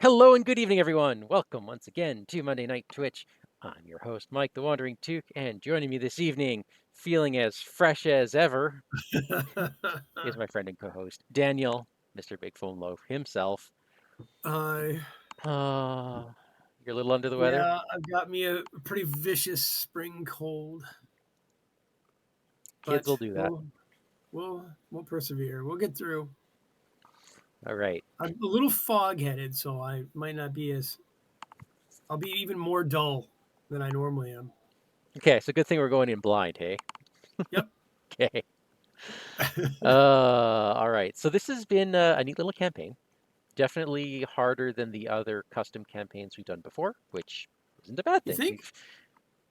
Hello and good evening, everyone. Welcome once again to Monday Night Twitch. I'm your host, Mike the WanderingTook, and joining me this evening, feeling as fresh as ever, is my friend and co-host, Daniel, Mr. BigFomLof himself. I You're a little under the weather? Yeah, I've got me a pretty vicious spring cold, Kids will but do that. we'll persevere. We'll get through. All right. I'm a little fog-headed, so I might not be as. I'll be even more dull than I normally am. Okay, so good thing we're going in blind, hey? Yep. Okay. All right. So this has been a neat little campaign. Definitely harder than the other custom campaigns we've done before, which isn't a bad You thing. think?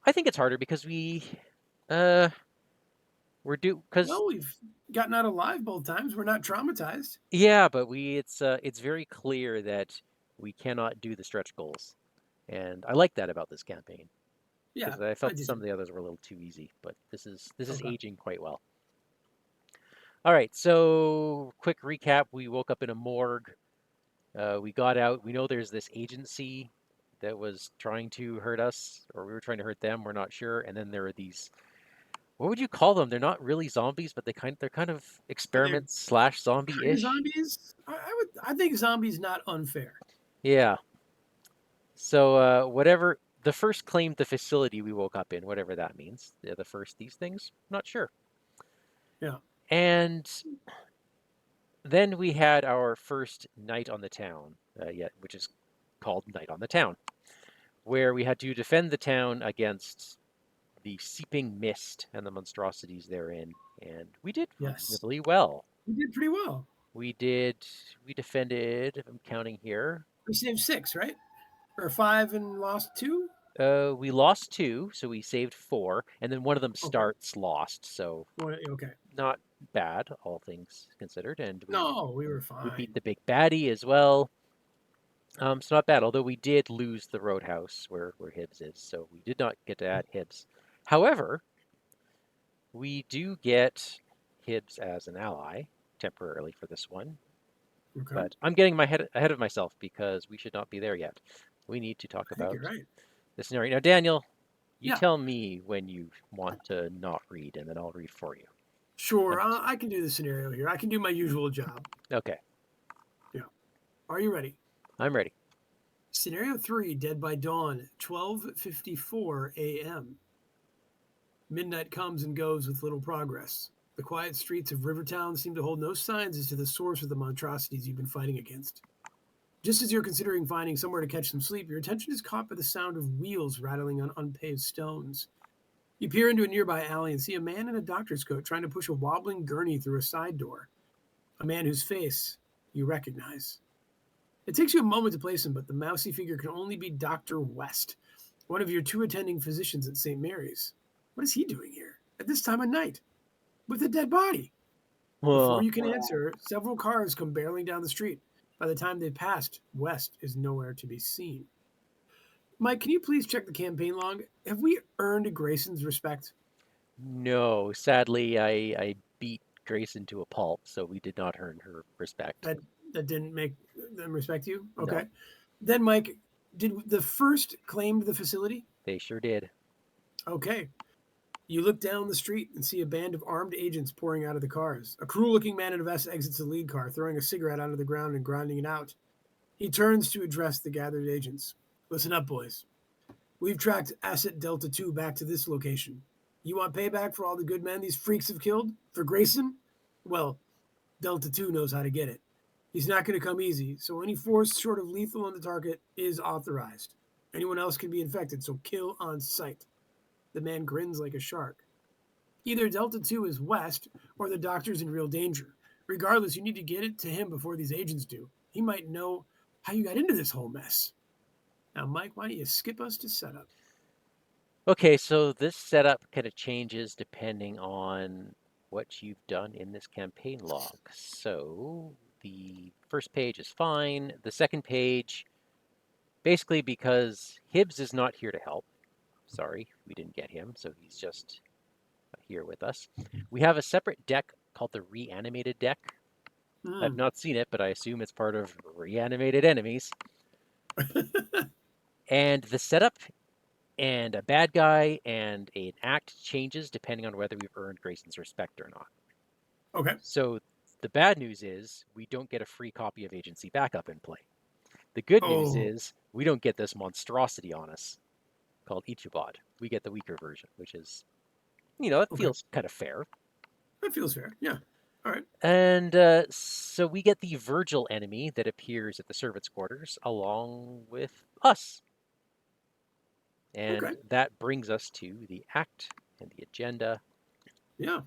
I think it's harder because uh because Well, we've gotten out alive both times. We're not traumatized. yeah, but it's very clear that we cannot do the stretch goals, and I like that about this campaign Yeah, because I I felt do some too. of the others were a little too easy, but this is Okay. aging quite well. All right, so quick recap: we woke up in a morgue. We got out. We know there's this agency that was trying to hurt us, or we were trying to hurt them. We're not sure. And then there are these. What would you call them? They're not really zombies, but they're kind of Are they experiments slash kind of zombie-ish. zombies? I think zombies not unfair. Yeah. So whatever the first claimed the facility we woke up in, whatever that means. The first these things, not sure. Yeah. And then we had our first night on the town, yet which is called Night on the Town, where we had to defend the town against the seeping mist and the monstrosities therein, and we did Yes. reasonably well. We did pretty well. We did. We defended. If I'm counting here. We saved 6, right? Or 5 and lost 2? We lost two, so we saved four, and then one of them Okay. starts lost, so Okay. not bad, all things considered. And No, we were we beat fine. the big baddie as well. So not bad. Although we did lose the roadhouse where Hibbs is, so we did not get to add Hibbs. However, we do get Hibbs as an ally temporarily for this one. Okay. But I'm getting my head ahead of myself because we should not be there yet. We need to talk I think about you're right. the scenario. Now, Daniel, you Yeah, tell me when you want to not read, and then I'll read for you. sure. I'm I can do the scenario here. I can do my usual job. okay. Yeah. Are you ready? I'm ready. Scenario 3, Dead by Dawn, 12:54 a.m. Midnight comes and goes with little progress. The quiet streets of Rivertown seem to hold no signs as to the source of the monstrosities you've been fighting against. Just as you're considering finding somewhere to catch some sleep, your attention is caught by the sound of wheels rattling on unpaved stones. You peer into a nearby alley and see a man in a doctor's coat trying to push a wobbling gurney through a side door. A man whose face you recognize. It takes you a moment to place him, but the mousy figure can only be Dr. West, one of your 2 attending physicians at St. Mary's. What is he doing here at this time of night with a dead body? Before Oh, you can answer, several cars come barreling down the street. By the time they've passed, West is nowhere to be seen. Mike, can you please check the campaign log? Have we earned Grayson's respect? no. Sadly, I beat Grayson to a pulp, so we did not earn her respect. That that didn't make them respect you? No, Okay. Then, Mike, did the first claim the facility? they sure did. Okay. You look down the street and see a band of armed agents pouring out of the cars. A cruel looking man in a vest exits the lead car, throwing a cigarette onto the ground and grinding it out. He turns to address the gathered agents. Listen up, boys. We've tracked Asset Delta 2 back to this location. You want payback for all the good men these freaks have killed? For Grayson? Well, Delta 2 knows how to get it. He's not going to come easy, so any force short of lethal on the target is authorized. Anyone else can be infected, so kill on sight. The man grins like a shark. Either Delta 2 is West, or the doctor's in real danger. Regardless, you need to get it to him before these agents do. He might know how you got into this whole mess. Now, Mike, why don't you skip us to setup? Okay, so this setup kind of changes depending on what you've done in this campaign log. So the first page is fine. The second page, basically because Hibbs is not here to help. Sorry, we didn't get him, so he's just here with us. We have a separate deck called the reanimated deck. I've Hmm. not seen it, but I assume it's part of reanimated enemies. And the setup and a bad guy and an act changes depending on whether we've earned Grayson's respect or not. Okay. So the bad news is we don't get a free copy of Agency Backup in play. The good news Oh, is we don't get this monstrosity on us called Ichibod. We get the weaker version, which is, it okay. feels kind of fair. That feels fair. Yeah. All right. And so we get the Virgil enemy that appears at the servants' quarters along with us. Okay. And that brings us to the act and the agenda. Yeah.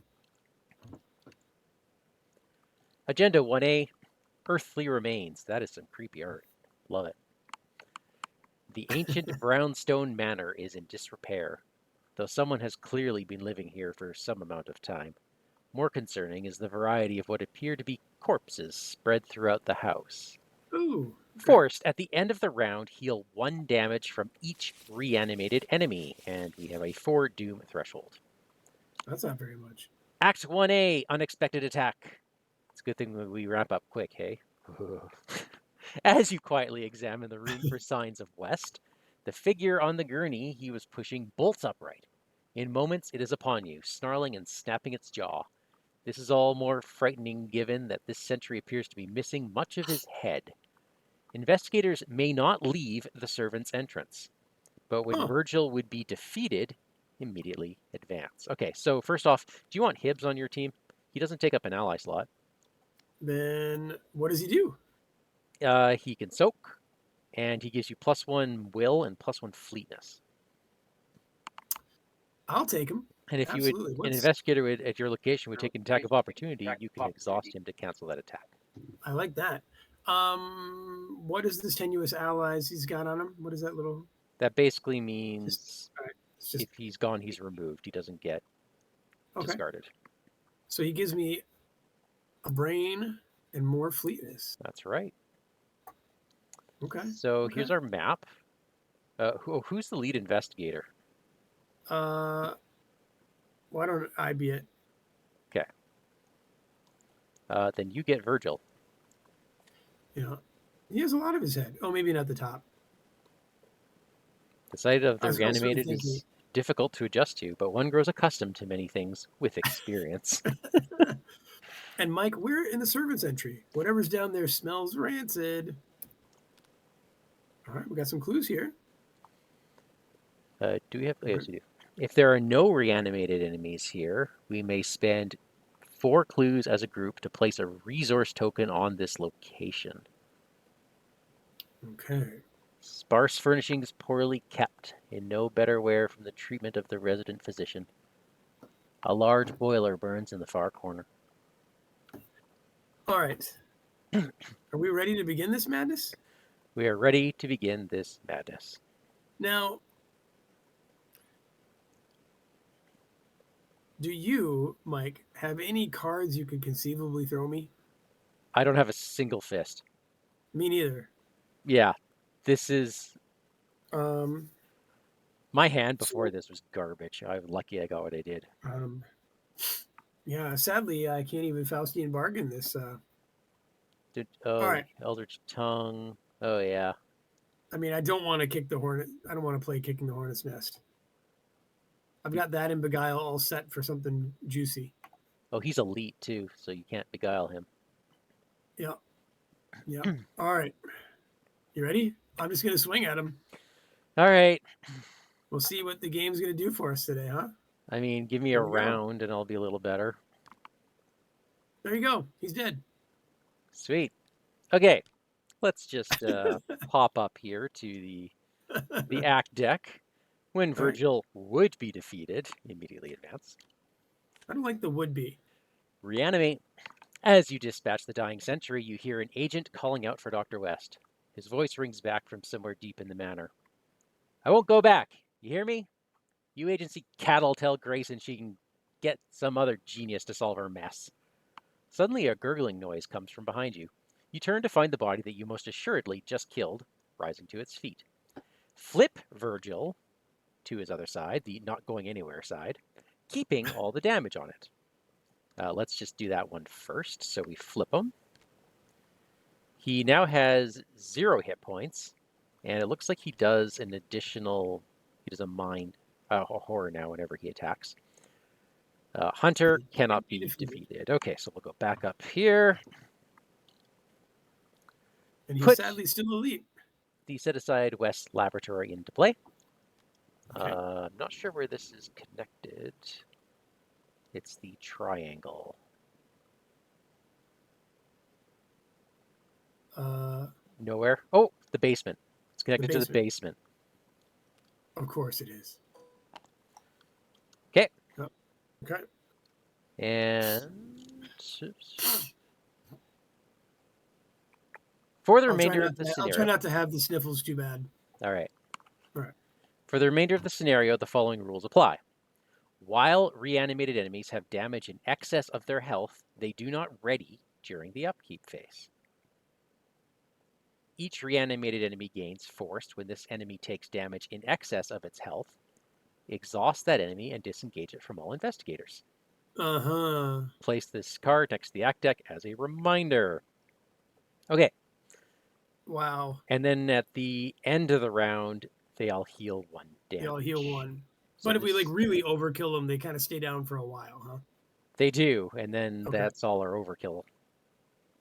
Agenda 1A, Earthly Remains. That is some creepy art. Love it. The ancient brownstone manor is in disrepair, though someone has clearly been living here for some amount of time. More concerning is the variety of what appear to be corpses spread throughout the house. Ooh. Okay. Forced, at the end of the round, heal 1 damage from each reanimated enemy, and we have a 4 doom threshold. That's not very much. Act 1A, Unexpected Attack. It's a good thing we wrap up quick, hey? As you quietly examine the room for signs of West, the figure on the gurney he was pushing bolts upright. In moments, it is upon you, snarling and snapping its jaw. This is all more frightening given that this sentry appears to be missing much of his head. Investigators may not leave the servant's entrance, but when Huh. Virgil would be defeated, immediately advance. Okay, so first off, do you want Hibbs on your team? He doesn't take up an ally slot. Then what does he do? He can soak, and he gives you +1 will and +1 fleetness. I'll take him. And if you would, Absolutely. an What's investigator at your location would take an attack of opportunity, you can exhaust him to cancel that attack. I like that. What is this tenuous allies he's got on him? What is that little? That basically Just means all right. It's just if he's gone, he's removed. He doesn't get okay. discarded. So he gives me a brain and more fleetness. That's right. Okay. So Okay. here's our map. Who's the lead investigator? Why don't I be it? Okay. Then you get Virgil. You know, he has a lot of his head. Oh, maybe not the top. The sight of I the was sort of reanimated thinking. is difficult to adjust to, but one grows accustomed to many things with experience. And Mike, we're in the servants' entry. Whatever's down there smells rancid. All right, we got some clues here. Do we have? All Yes, right. we do. If there are no reanimated enemies here, we may spend 4 clues as a group to place a resource token on this location. Okay. Sparse furnishings poorly kept, in no better wear from the treatment of the resident physician. A large boiler burns in the far corner. All right. Are we ready to begin this madness? We are ready to begin this madness. Now, do you, Mike, have any cards you could conceivably throw me? I don't have a single fist. Me neither. Yeah, this is Um, my hand before so, this was garbage. I'm lucky I got what I did. um, yeah, sadly, I can't even Faustian bargain this. All right. Eldritch Tongue. Oh, yeah. I mean, I don't want to kick the hornet. I don't want to play kicking the hornet's nest. I've got that in Beguile all set for something juicy. Oh, he's elite, too, so you can't beguile him. Yeah. Yeah. All right. You ready? I'm just going to swing at him. All right. We'll see what the game's going to do for us today, huh? I mean, give me a round and I'll be a little better. There you go. He's dead. Sweet. Okay. Let's just pop up here to the act deck. When Virgil would be defeated, immediately advance. I don't like the would be. Reanimate. As you dispatch the dying sentry, you hear an agent calling out for Dr. West. His voice rings back from somewhere deep in the manor. I won't go back. You hear me? You agency cat'll tell Grayson she can get some other genius to solve her mess. Suddenly a gurgling noise comes from behind you. You turn to find the body that you most assuredly just killed, rising to its feet. Flip Virgil to his other side, the not going anywhere side, keeping all the damage on it. Let's just do that one first. So we flip him. He now has 0 hit points And it looks like he does an additional, he does a mind, a horror now whenever he attacks. Hunter He cannot can't be be defeated. defeated. Okay, so we'll go back up here. And he's Put sadly still elite. the set-aside West Laboratory into play. Okay. I'm not sure where this is connected. It's the triangle. Nowhere. Oh, the basement. It's connected to the basement. Of course it is. Okay. Oh, okay. And for the remainder of the I'll scenario. try not to have the sniffles too bad. All right. All right. For the remainder of the scenario, the following rules apply. While reanimated enemies have damage in excess of their health, they do not ready during the upkeep phase. Each reanimated enemy gains forced when this enemy takes damage in excess of its health. Exhaust that enemy and disengage it from all investigators. Uh-huh. Place this card next to the act deck as a reminder. Okay. Wow. And then at the end of the round, they all heal 1 damage. They all heal 1. So But if we like really overkill them, they kind of stay down for a while, huh? They do, and then that's all our overkill.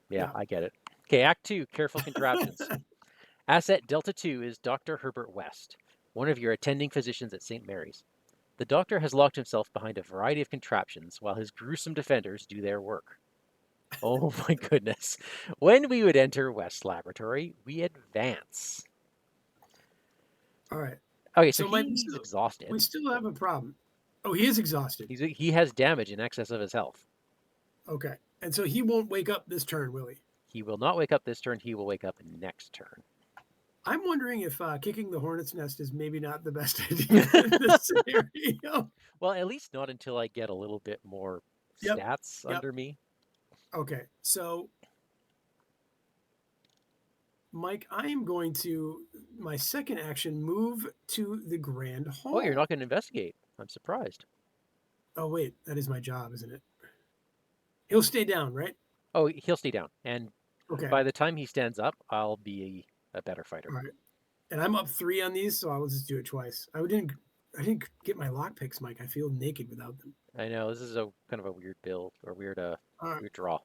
Yeah, I get it. Okay, Act 2, Careful Contraptions. Asset Delta 2 is Dr. Herbert West, one of your attending physicians at St. Mary's. The doctor has locked himself behind a variety of contraptions while his gruesome defenders do their work. Oh my goodness. When we would enter West's laboratory, we advance. All right. Okay, so he's exhausted. We still have a problem. Oh, he is exhausted. He has damage in excess of his health. Okay. And so he won't wake up this turn, will he? He will not wake up this turn. He will wake up next turn. I'm wondering if kicking the hornet's nest is maybe not the best idea in this scenario. Well, at least not until I get a little bit more stats under me. Okay, so Mike, I am going to, my second action, move to the Grand Hall. Oh, you're not going to investigate. I'm surprised. Oh, wait, that is my job, isn't it? He'll stay down, right? Oh, he'll stay down. And by the time he stands up, I'll be a better fighter. All right. And I'm up 3 on these, so I'll just do it twice. I didn't get my lockpicks, Mike. I feel naked without them. I know. This is a kind of a weird build, or weird draw.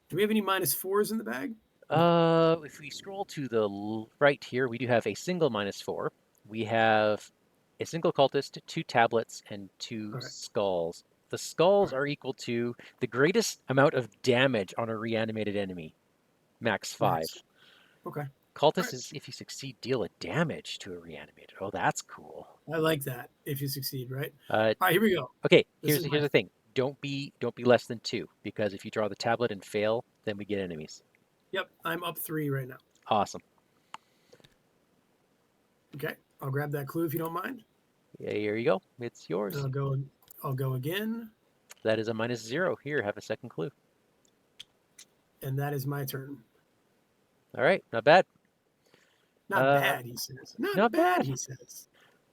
Do we have any -4s in the bag? If we scroll to the right here, we do have a single -4. We have a single cultist, 2 tablets, and 2 skulls. The skulls are equal to the greatest amount of damage on a reanimated enemy, max 5. Nice. Okay. Cultist is if you succeed, deal a damage to a reanimated. Oh, that's cool. I like that. If you succeed, right? All right, here we go. Okay, here's the thing. Don't be less than 2, because if you draw the tablet and fail, then we get enemies. Yep, I'm up 3 right now. Awesome. Okay, I'll grab that clue if you don't mind. Yeah, here you go. It's yours. I'll go again. That is a -0. Here, have a second clue. And that is my turn. All right, not bad. Not bad, he says. Not bad, he says.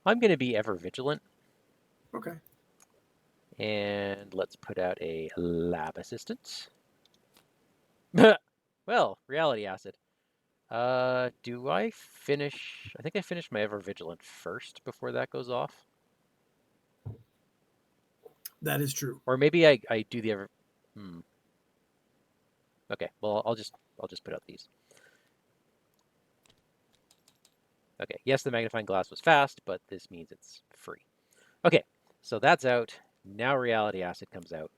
I'm going to be ever vigilant. Okay. And let's put out a lab assistant. Well, reality acid. Do I finish? I think I finished my ever vigilant first before that goes off. That is true. Or maybe I do the ever. Okay. Well, I'll just put out these. Okay. Yes, the magnifying glass was fast, but this means it's free. Okay. So that's out. Now reality acid comes out.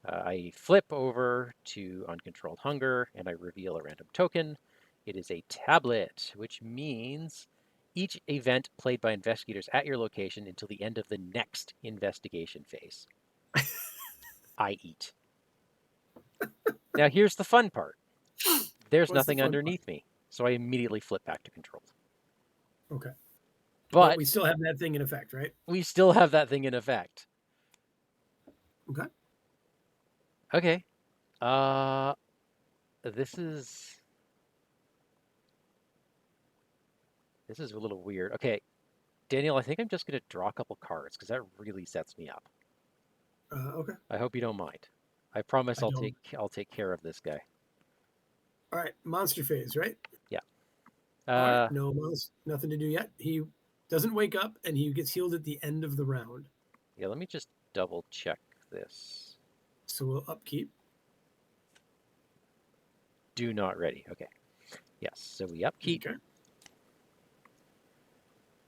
I flip over to Uncontrolled Hunger, and I reveal a random token. It is a tablet, which means each event played by investigators at your location until the end of the next investigation phase. I eat. Now, here's the fun part. There's nothing underneath me, so I immediately flip back to controlled. Okay. But we still have that thing in effect, right? We still have that thing in effect. Okay. Okay. This is a little weird. Okay, Daniel, I think I'm just going to draw a couple cards because that really sets me up. Okay. I hope you don't mind. I promise I'll take care of this guy. All right, monster phase, right? Yeah. All right, no mouse, nothing to do yet. He doesn't wake up, and he gets healed at the end of the round. Yeah, let me just double check this. So we'll upkeep. Do not ready. Okay. Yes, so we upkeep. Okay.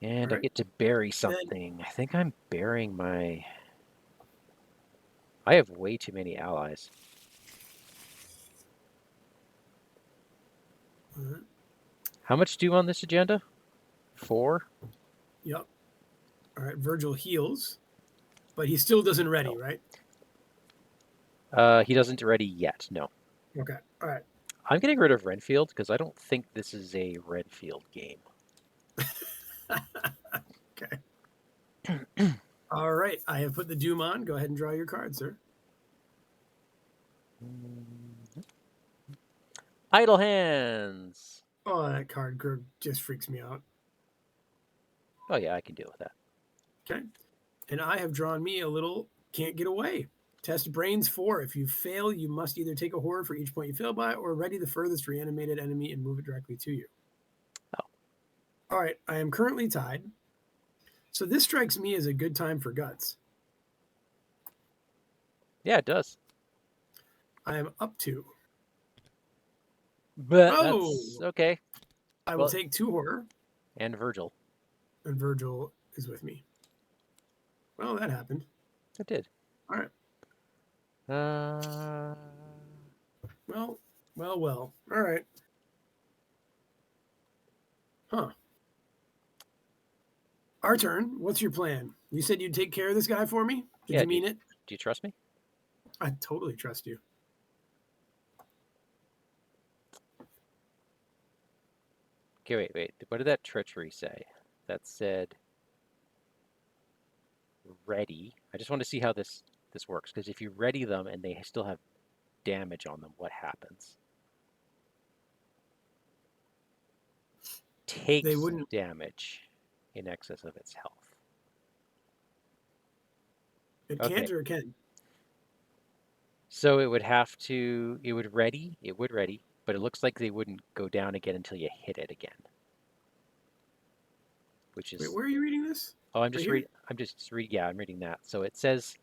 And All I right. get to bury something. I think I'm burying my... I have way too many allies. All right. How much do on this agenda? 4? Yep. All right. Virgil heals, but he still doesn't ready, right? He doesn't ready yet, no. Okay. All right. I'm getting rid of Renfield because I don't think this is a Redfield game. Okay. All right. I have put the Doom on. Go ahead and draw your card, sir. Idle hands. Oh, that card just freaks me out. Oh yeah, I can deal with that. Okay. And I have drawn me a little can't get away. Test brains 4. If you fail, you must either take a horror for each point you fail by or ready the furthest reanimated enemy and move it directly to you. Oh. All right. I am currently tied. So this strikes me as a good time for guts. Yeah, it does. I am up to. But that's okay. I will take 2 horror. And Virgil. And Virgil is with me. Well, that happened. It did. All right. Well. All right. Huh. Our turn. What's your plan? You said you'd take care of this guy for me? Did you mean it? Do you trust me? I totally trust you. Okay, wait. What did that treachery say? That said ready. I just want to see how this works, because if you ready them and they still have damage on them, what happens? Takes damage in excess of its health. It can't or it can? So it would have to, it would ready, but it looks like they wouldn't go down again until you hit it again. Which is... Wait, where are you reading this? Oh, I'm just reading, yeah, I'm reading that. So it says,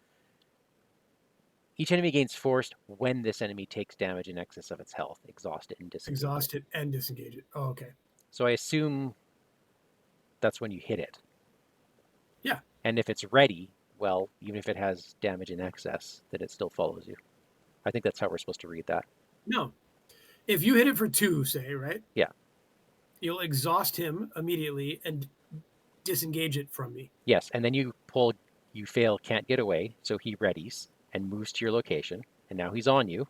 each enemy gains force when this enemy takes damage in excess of its health. Exhaust it and disengage it. Exhaust it and disengage it. Oh, okay. So I assume that's when you hit it. Yeah. And if it's ready, well, even if it has damage in excess, then it still follows you. I think that's how we're supposed to read that. No. If you hit it for 2, say, right? Yeah. You'll exhaust him immediately and disengage it from me. Yes, and then you fail, can't get away, so he readies and moves to your location, and now he's on you,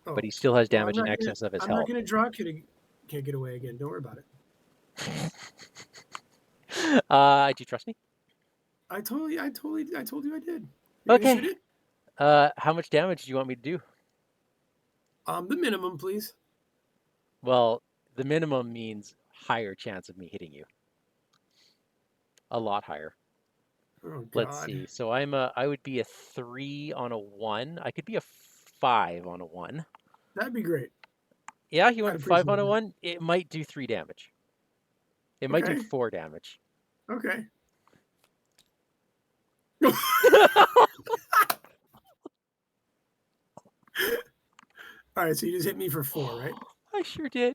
but he still has damage in excess of his health. I'm not going to draw can't get away again. Don't worry about it. Do you trust me? I told you I did. You're okay. How much damage do you want me to do? The minimum, please. Well, the minimum means higher chance of me hitting you. A lot higher. Oh, God. Let's see. So I would be a 3 on a 1. I could be a 5 on a 1. That'd be great. Yeah, you want 5 on a 1? It might do 3 damage. It might do 4 damage. Okay. All right, so you just hit me for 4, right? I sure did.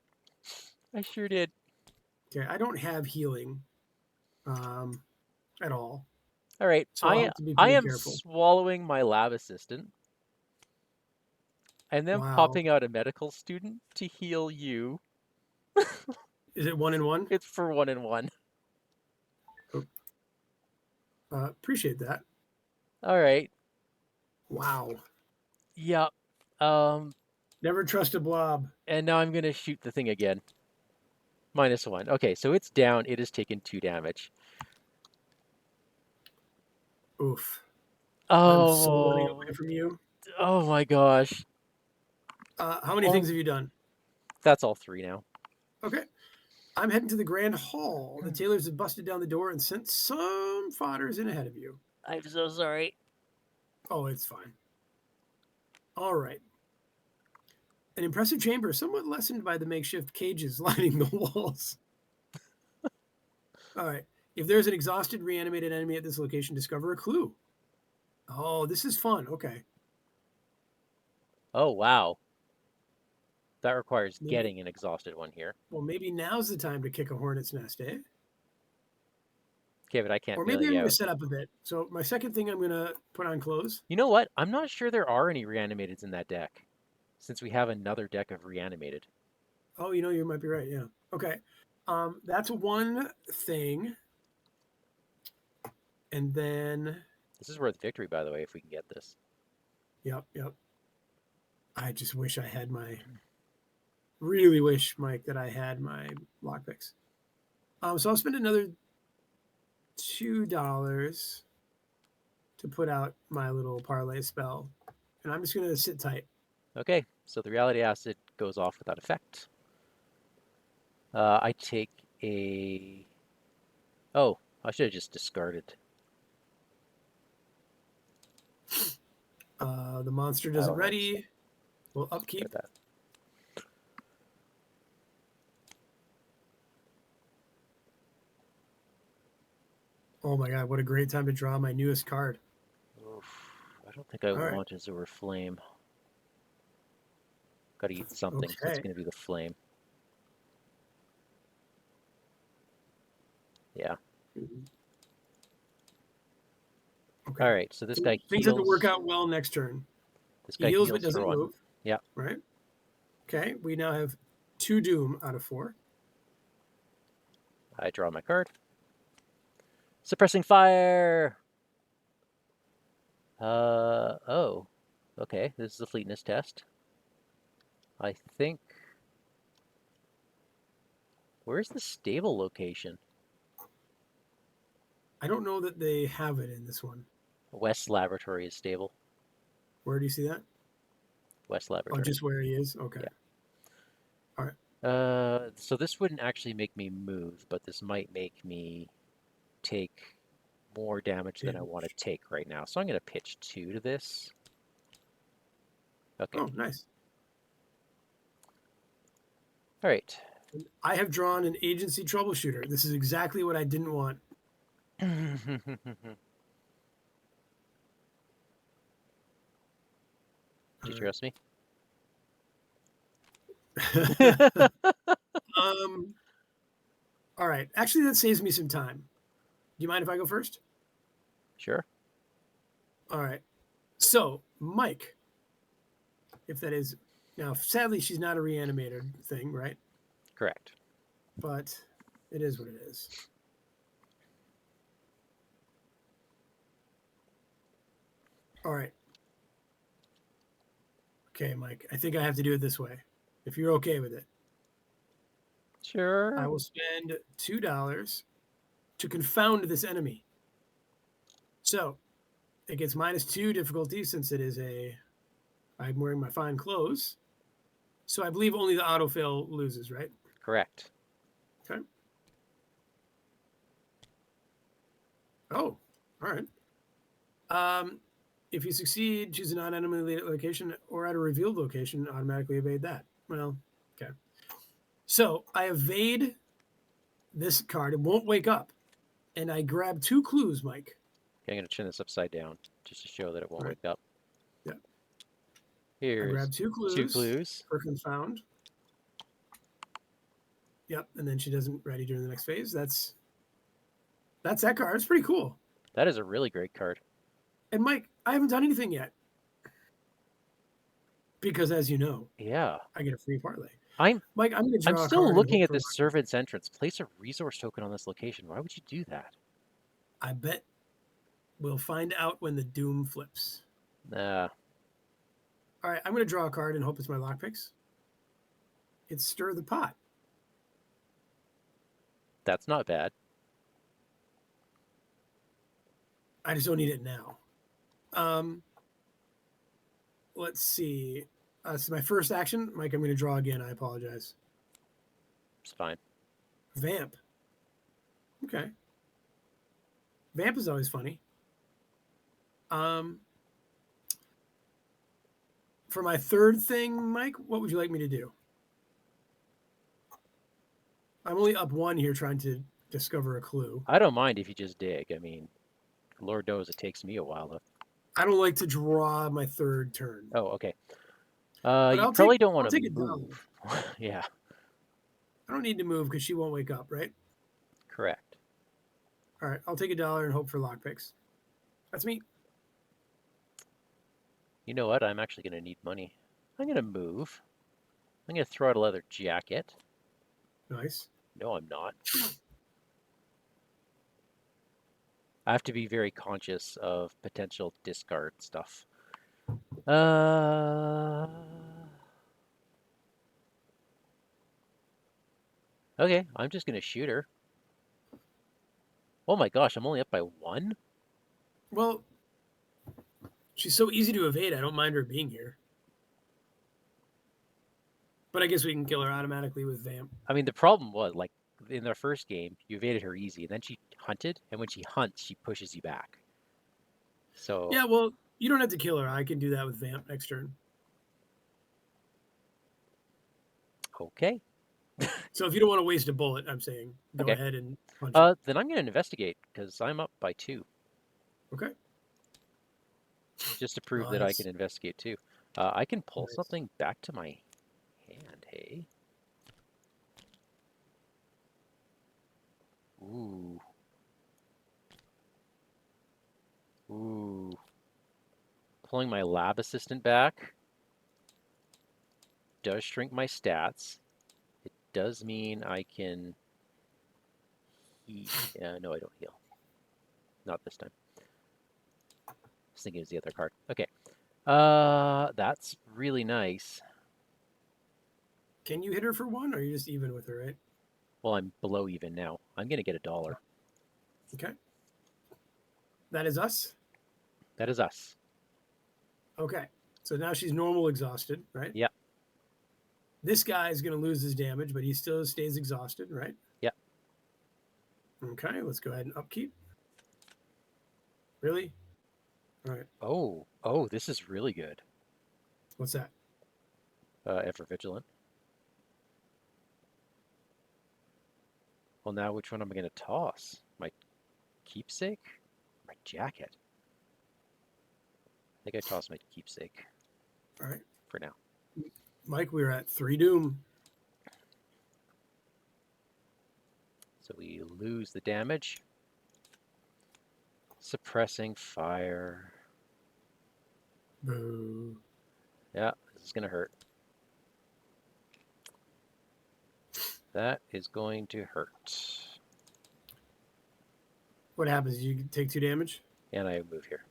Okay, I don't have healing at all. All right, so I am swallowing my lab assistant and then popping out a medical student to heal you. Is it 1 and 1? It's for 1 and 1. Appreciate that. All right. Wow. Yep. Never trust a blob. And now I'm going to shoot the thing again. -1. Okay, so it's down. It has taken 2 damage. Oof. Oh. I'm so running away from you. Oh my gosh. How many things have you done? That's all 3 now. Okay. I'm heading to the Grand Hall. The tailors have busted down the door and sent some fodders in ahead of you. I'm so sorry. Oh, it's fine. All right. An impressive chamber, somewhat lessened by the makeshift cages lining the walls. All right. If there's an exhausted, reanimated enemy at this location, discover a clue. Oh, this is fun. Okay. Oh, wow. That requires Maybe, getting an exhausted one here. well, maybe now's the time to kick a hornet's nest, eh? Okay, but I can't Or bail maybe I'm you going to out. set up a bit. So my second thing, I'm going to put on clothes. You know what? I'm not sure there are any reanimateds in that deck, since we have another deck of reanimated. Oh, you might be right. Yeah. Okay. That's one thing. And then, This is worth victory, by the way, if we can get this. yep. I just wish I had really wish, Mike, that I had my lockpicks. So I'll spend another $2 to put out my little parlay spell. And I'm just going to sit tight. Okay, so the reality acid goes off without effect. I take a... Oh, I should have just discarded. The monster doesn't Battle Hex. ready. We'll upkeep. That. Oh my god, what a great time to draw my newest card. Oof, I don't think I want Azure Flame. Gotta eat something, so it's Okay. gonna be the flame. Yeah. Okay. All right, so this guy Things have to work heals. out well next turn. This He guy heals but heals for doesn't 1. move. Yeah. Right? Okay, we now have 2 doom out of 4. I draw my card. Suppressing fire! Oh. Okay, this is a fleetness test. I think... Where's the stable location? I don't know that they have it in this one. West Laboratory is stable. Where do you see that? West Oh, Laboratory. just where he is? Okay. Yeah. All right. So this wouldn't actually make me move, but this might make me take more damage than I want to take right now. So I'm going to pitch 2 to this. Okay. Oh, nice. All right. I have drawn an agency troubleshooter. This is exactly what I didn't want. Did you trust me? All right. Actually, that saves me some time. Do you mind if I go first? Sure. All right. So, Mike, if that is now, sadly, she's not a reanimated thing, right? Correct. But it is what it is. All right. Okay, Mike. I think I have to do it this way. If you're okay with it, Sure. I will spend $2 to confound this enemy. So it gets -2 difficulty since it is I'm wearing my fine clothes. So I believe only the autofill loses, right? Correct. Okay. Oh, all right. If you succeed, choose a non-enemy location or at a revealed location, automatically evade that. Well, okay. So I evade this card. It won't wake up. And I grab 2 clues, Mike. Okay, I'm going to turn this upside down just to show that it won't All right. wake up. Yeah. I Here's grab 2 clues. 2 clues. For confound. Yep. And then she doesn't ready during the next phase. That's that card. It's pretty cool. That is a really great card. And Mike, I haven't done anything yet. Because as you know, Yeah. I get a free parlay. I'm Mike, I'm going to draw I'm a still card looking at this servant's entrance. Place a resource token on this location. Why would you do that? I bet we'll find out when the doom flips. Nah. All right, I'm going to draw a card and hope it's my lockpicks. It's Stir the Pot. That's not bad. I just don't need it now. Let's see. This is my first action. Mike, I'm going to draw again. I apologize. It's fine. Vamp. Okay. Vamp is always funny. For my third thing, Mike, what would you like me to do? I'm only up 1 here trying to discover a clue. I don't mind if you just dig. I mean, Lord knows it takes me a while to. I don't like to draw my third turn. Oh, okay. But You probably don't want I'll to take a dollar. move. Yeah, I don't need to move because she won't wake up, right? correct. All right, I'll take a dollar and hope for lockpicks. That's me. You know what? I'm actually going to need money. I'm going to move. I'm going to throw out a leather jacket. Nice. No, I'm not. I have to be very conscious of potential discard stuff. Okay, I'm just going to shoot her. Oh my gosh, I'm only up by 1? Well, she's so easy to evade. I don't mind her being here. But I guess we can kill her automatically with Vamp. I mean, the problem was, like, in their first game, you evaded her easy, and then she hunted, and when she hunts, she pushes you back. So, Yeah, well, you don't have to kill her. I can do that with Vamp next turn. okay. So if you don't want to waste a bullet, I'm saying go Okay. ahead and punch her. Then I'm going to investigate, because I'm up by 2, Okay. just to prove that I Nice. can investigate too. I can pull Nice. something back to my hand, hey? Ooh. Ooh. Pulling my lab assistant back does shrink my stats. It does mean I can heal. No, I don't heal. Not this time. I was thinking it was the other card. Okay. That's really nice. Can you hit her for 1 or are you just even with her, right? Well, I'm below even now. I'm going to get a dollar. Okay. That is us. That is us. Okay. So now she's normal exhausted, right? Yep. This guy is going to lose his damage, but he still stays exhausted, right? Yep. Okay, let's go ahead and upkeep. Really? All right. Oh, this is really good. What's that? Ever vigilant. Well, now which one am I going to toss? My keepsake? My jacket? I think I tossed my keepsake All right. for now. Mike, we're at 3 doom. So we lose the damage. Suppressing fire. Boo. Yeah, this is going to hurt. That is going to hurt. What happens? You take 2 damage? And I move here.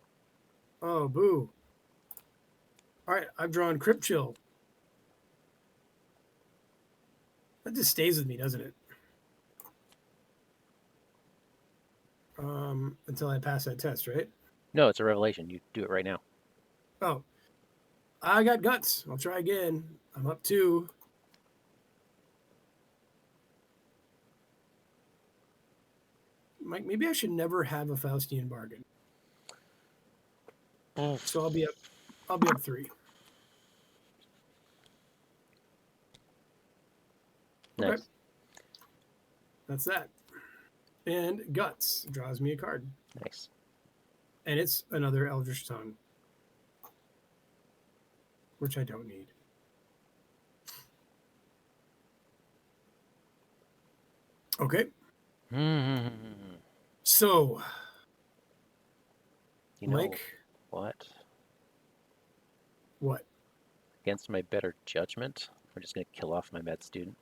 Oh, boo. All right, I've drawn Crypt Chill. That just stays with me, doesn't it? Until I pass that test, right? No, it's a revelation. You do it right now. Oh, I got guts. I'll try again. I'm up 2. Mike, maybe I should never have a Faustian bargain. So I'll be up 3. Nice. Okay. That's that. And Guts draws me a card. Nice. And it's another Eldritch Tongue, which I don't need. Okay. So, You know Mike, what? what? Against my better judgment, we're just going to kill off my med student.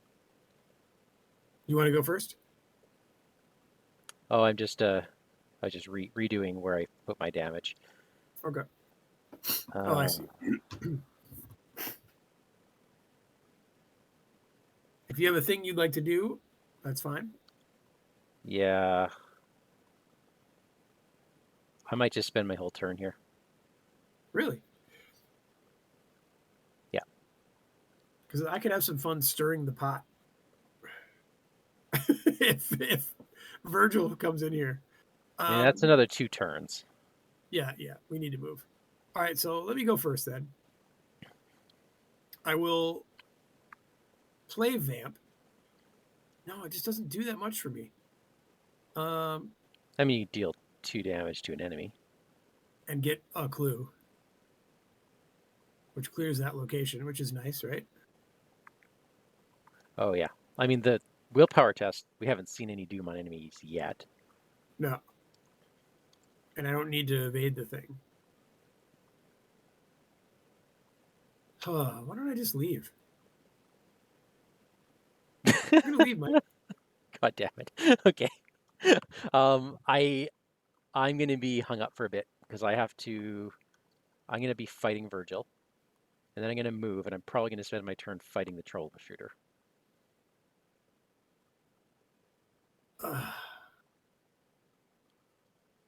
You want to go first? Oh, I was just redoing where I put my damage. Okay. Oh, I see. If you have a thing you'd like to do, that's fine. Yeah. I might just spend my whole turn here. Really? Yeah. Because I could have some fun stirring the pot. if Virgil comes in here. I mean, that's another 2 turns. Yeah, we need to move. All right, so let me go first then. I will play Vamp. No, it just doesn't do that much for me. Um, I mean, you deal 2 damage to an enemy. and get a clue, which clears that location, which is nice, right? Oh, yeah. I mean, the willpower test, we haven't seen any doom on enemies yet. No. And I don't need to evade the thing. Why don't I just leave? I'm gonna leave, Mike. God damn it. Okay. I'm gonna be hung up for a bit because I'm gonna be fighting Virgil, and then I'm gonna move, and I'm probably gonna spend my turn fighting the troubleshooter.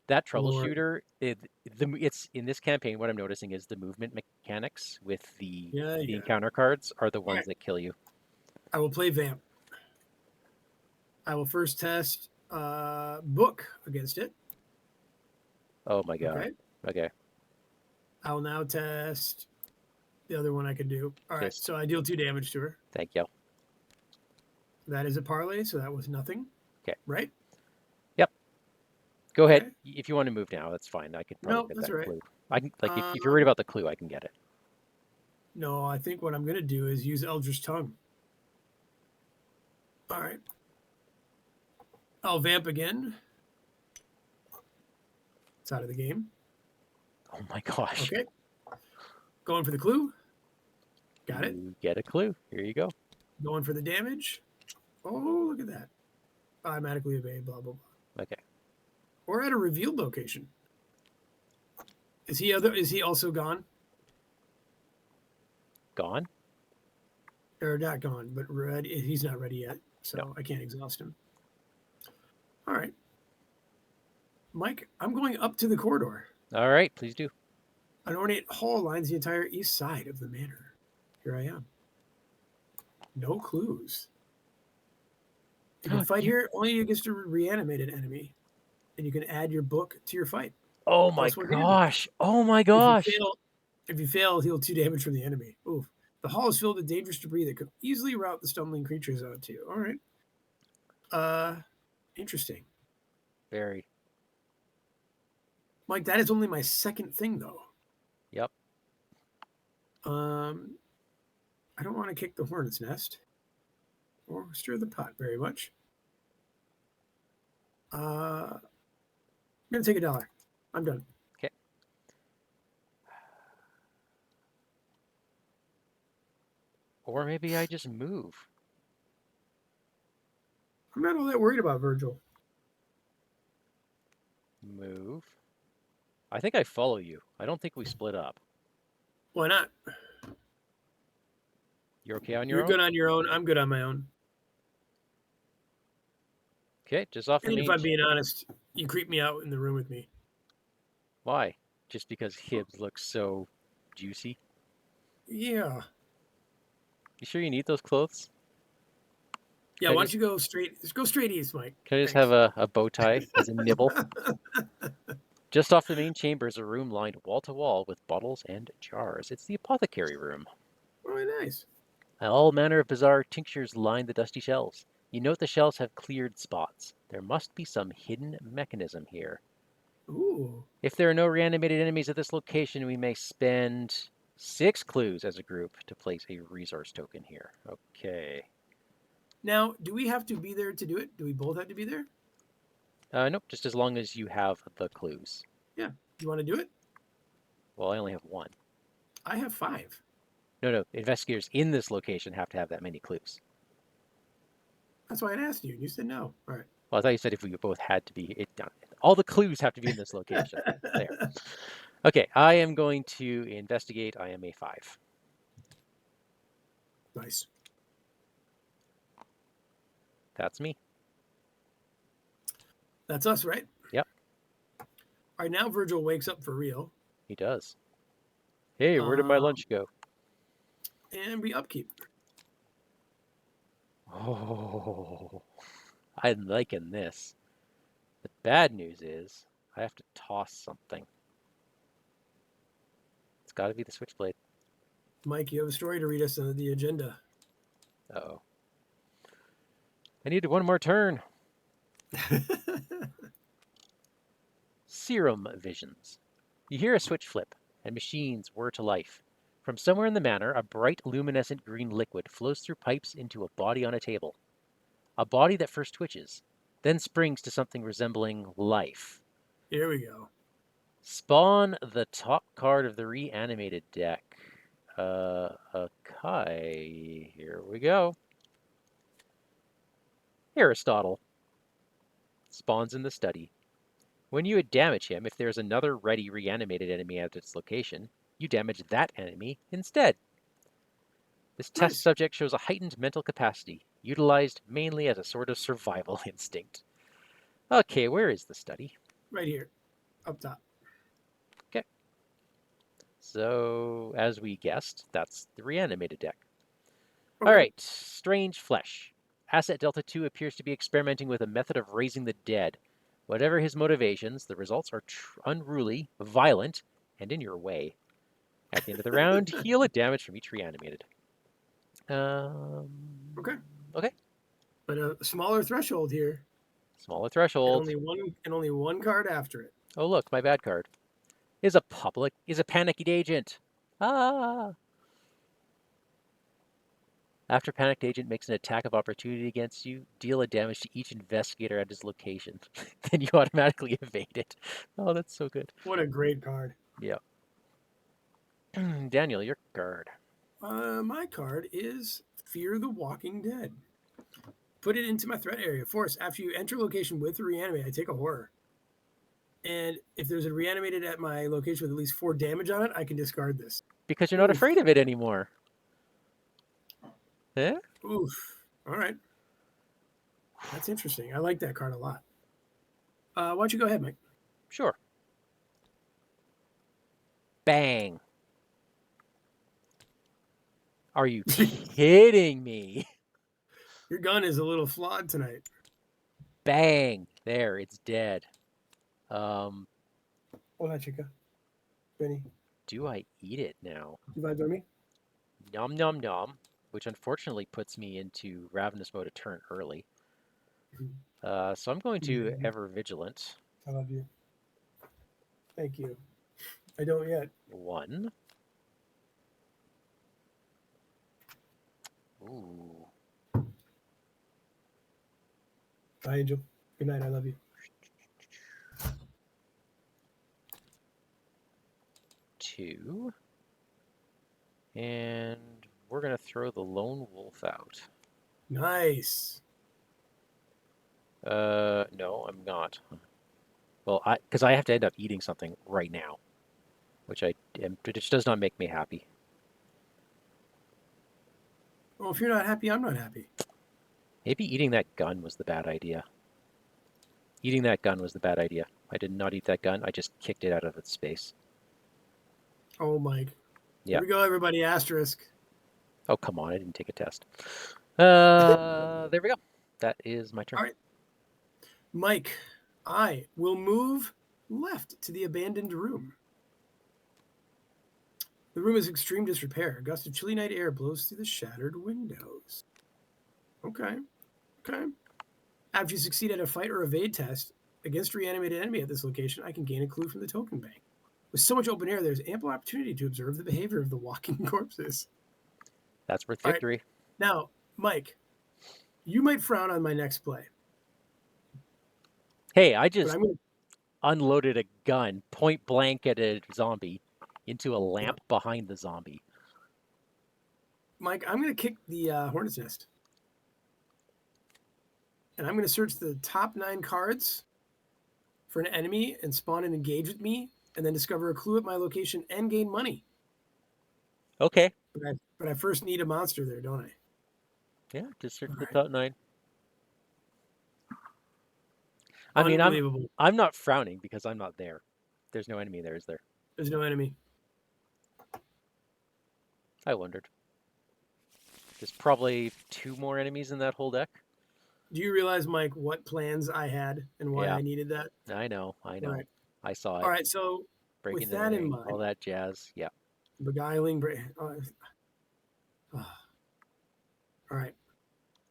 That Lord. troubleshooter, it's in this campaign. What I'm noticing is the movement mechanics with the Yeah, yeah. encounter cards are the All ones right. that kill you. I will play Vamp. I will first test Book against it. Oh my god. Okay. Okay. I will now test the other one I can do. All right. Fist. So I deal 2 damage to her. Thank you. That is a parlay, so that was nothing. Okay. Right? Yep. Go ahead. Okay. If you want to move now, that's fine. I could probably No, get that's that all right. clue. I can like if Uh, you're worried about the clue, I can get it. no, I think what I'm going to do is use Eldritch Tongue. All right. I'll Vamp again. It's out of the game. Oh my gosh. Okay. Going for the clue. Got it. You get a clue. Here you go. Going for the damage. Oh, look at that. Automatically evade, blah, blah, blah. Okay. Or at a revealed location. Is he also gone? Gone? Or not gone, but ready. He's not ready yet, No. so I can't exhaust him. All right. Mike, I'm going up to the corridor. All right, please do. An ornate hall lines the entire east side of the manor. Here I am. No clues. You can fight here only against a reanimated enemy, and you can add your book to your fight. Oh my +1 damage. gosh. Oh my If you gosh. fail, heal 2 damage from the enemy. Oof. The hall is filled with dangerous debris that could easily route the stumbling creatures onto you. All right. Interesting. Very. Mike, that is only my second thing though. Yep. I don't want to kick the hornet's nest or stir the pot very much. I'm gonna take $1. I'm done. Okay. Or maybe I just move. I'm not all that worried about Virgil. Move. I think I follow you. I don't think we split up. Why not? You're okay on your You're own? good on your own. I'm good on my own. Okay, just off the And if main. I'm being honest, you creep me out in the room with me. Why? Just because Hibbs looks so juicy? Yeah. You sure you need those clothes? Yeah, Can I why just, don't you go straight? Just go straight east, Mike. can I just Thanks. have a bow tie as a nibble? Just off the main chamber is a room lined wall to wall with bottles and jars. It's the apothecary room. Oh, nice. All manner of bizarre tinctures line the dusty shelves. You note the shelves have cleared spots. There must be some hidden mechanism here. Ooh. If there are no reanimated enemies at this location, we may spend 6 clues as a group to place a resource token here. Okay. Now, do we have to be there to do it? Do we both have to be there? Nope, just as long as you have the clues. Yeah. You want to do it? Well, I only have 1. I have 5. No. Investigators in this location have to have that many clues. That's why I asked you. You said no. All right. Well, I thought you said if we both had to be. All the clues have to be in this location. There. Okay, I am going to investigate. I am a 5. Nice. That's me. That's us, right? Yep, All right. Now Virgil wakes up for real, he does. Hey, where did my lunch go? and we upkeep. Oh, I'm liking this. The bad news is I have to toss something. It's got to be the switchblade. Mike, you have a story to read us on the agenda. Uh-oh. I needed 1 more turn. Serum visions. You hear a switch flip, and machines whir to life. From somewhere in the manor, a bright luminescent green liquid flows through pipes into a body on a table. A body that first twitches, then springs to something resembling life. Here we go. Spawn the top card of the reanimated deck. Okay, here we go. Aristotle. Spawns in the study. When you damage him, if there's another ready reanimated enemy at its location, you damage that enemy instead. This test Nice. subject shows a heightened mental capacity, utilized mainly as a sort of survival instinct. Okay, where is the study? Right here, up top. Okay. So, as we guessed, that's the reanimated deck. Okay. All right, strange flesh. Asset Delta 2 appears to be experimenting with a method of raising the dead. Whatever his motivations, the results are unruly, violent, and in your way. At the end of the round, heal a damage from each reanimated. Okay. Okay. But a smaller threshold here, Smaller and threshold. only one card after it. Oh look, my bad card. Is a panicked agent. Ah. After panicked agent makes an attack of opportunity against you, deal a damage to each investigator at his location. Then you automatically evade it. Oh, that's so good. What a great card. Yeah. Daniel, your card. My card is Fear the Walking Dead. Put it into my threat area. Force, after you enter a location with a reanimate, I take a horror. And if there's a reanimated at my location with at least 4 damage on it, I can discard this. Because you're not Oof. afraid of it anymore. Eh? Oof. All right. That's interesting. I like that card a lot. Why don't you go ahead, Mike? Sure. Bang. Are you kidding me? Your gun is a little flawed tonight. Bang. There, it's dead. Hola, chica. Benny. Do I eat it now? You want to me? Nom nom nom. Which unfortunately puts me into ravenous mode a turn early. So I'm going to ever vigilant. I love you. Thank you. I don't yet. 1. Ooh. Bye, Angel. Good night. I love you. 2. And we're going to throw the lone wolf out. Nice. No, I'm not. Well, because I have to end up eating something right now, which does not make me happy. Well, if you're not happy, I'm not happy. Maybe eating that gun was the bad idea. Eating that gun was the bad idea. I did not eat that gun. I just kicked it out of its space. Oh, Mike. Yeah. Here we go, everybody. Asterisk. Oh, come on. I didn't take a test. There we go. That is my turn. All right. Mike, I will move left to the abandoned room. The room is in extreme disrepair. A gust of chilly night air blows through the shattered windows. Okay. Okay. After you succeed at a fight or evade test against a reanimated enemy at this location, I can gain a clue from the token bank. With so much open air, there's ample opportunity to observe the behavior of the walking corpses. That's worth All right. victory. Now, Mike, you might frown on my next play. Hey, I just unloaded a gun point blank at a zombie into a lamp behind the zombie. Mike, I'm going to kick the hornet's nest. And I'm going to search the top 9 cards for an enemy and spawn and engage with me, and then discover a clue at my location and gain money. Okay. But I first need a monster there, don't I? Yeah, just search the top 9. I mean, I'm not frowning because I'm not there. There's no enemy there, is there? There's no enemy. I wondered. There's probably 2 more enemies in that whole deck. Do you realize, Mike, what plans I had and why I needed that? I know. Right. I saw it. All right, so with that in mind, all that jazz, yeah. Beguiling. All right.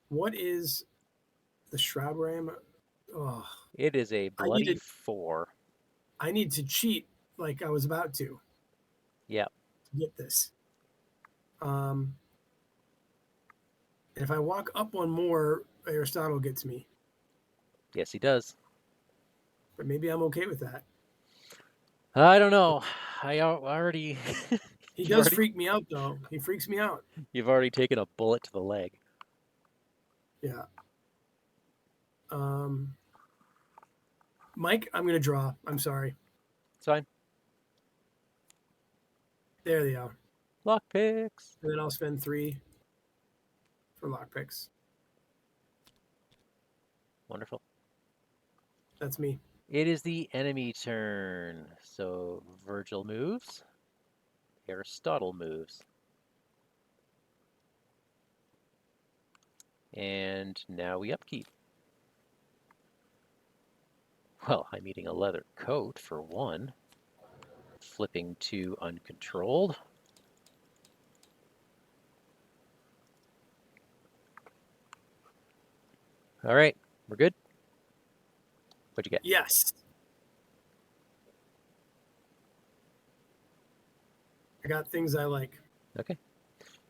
What is the Shroud Ram? Oh, it is a bloody 4. I need to cheat like I was about to Yeah. get this. Um, if I walk up one more, Aristotle gets me. Yes, he does. But maybe I'm okay with that. I don't know. I already. He you've does already. freak me out, though. He freaks me out. You've already taken a bullet to the leg. Yeah. Mike, I'm going to draw. I'm sorry. It's fine. There they are. Lockpicks. And then I'll spend 3 for lockpicks. Wonderful. That's me. It is the enemy turn. So Virgil moves. Aristotle moves. And now we upkeep. Well, I'm eating a leather coat for one. Flipping to uncontrolled. All right, we're good. What'd you get? Yes. I got things I like. Okay.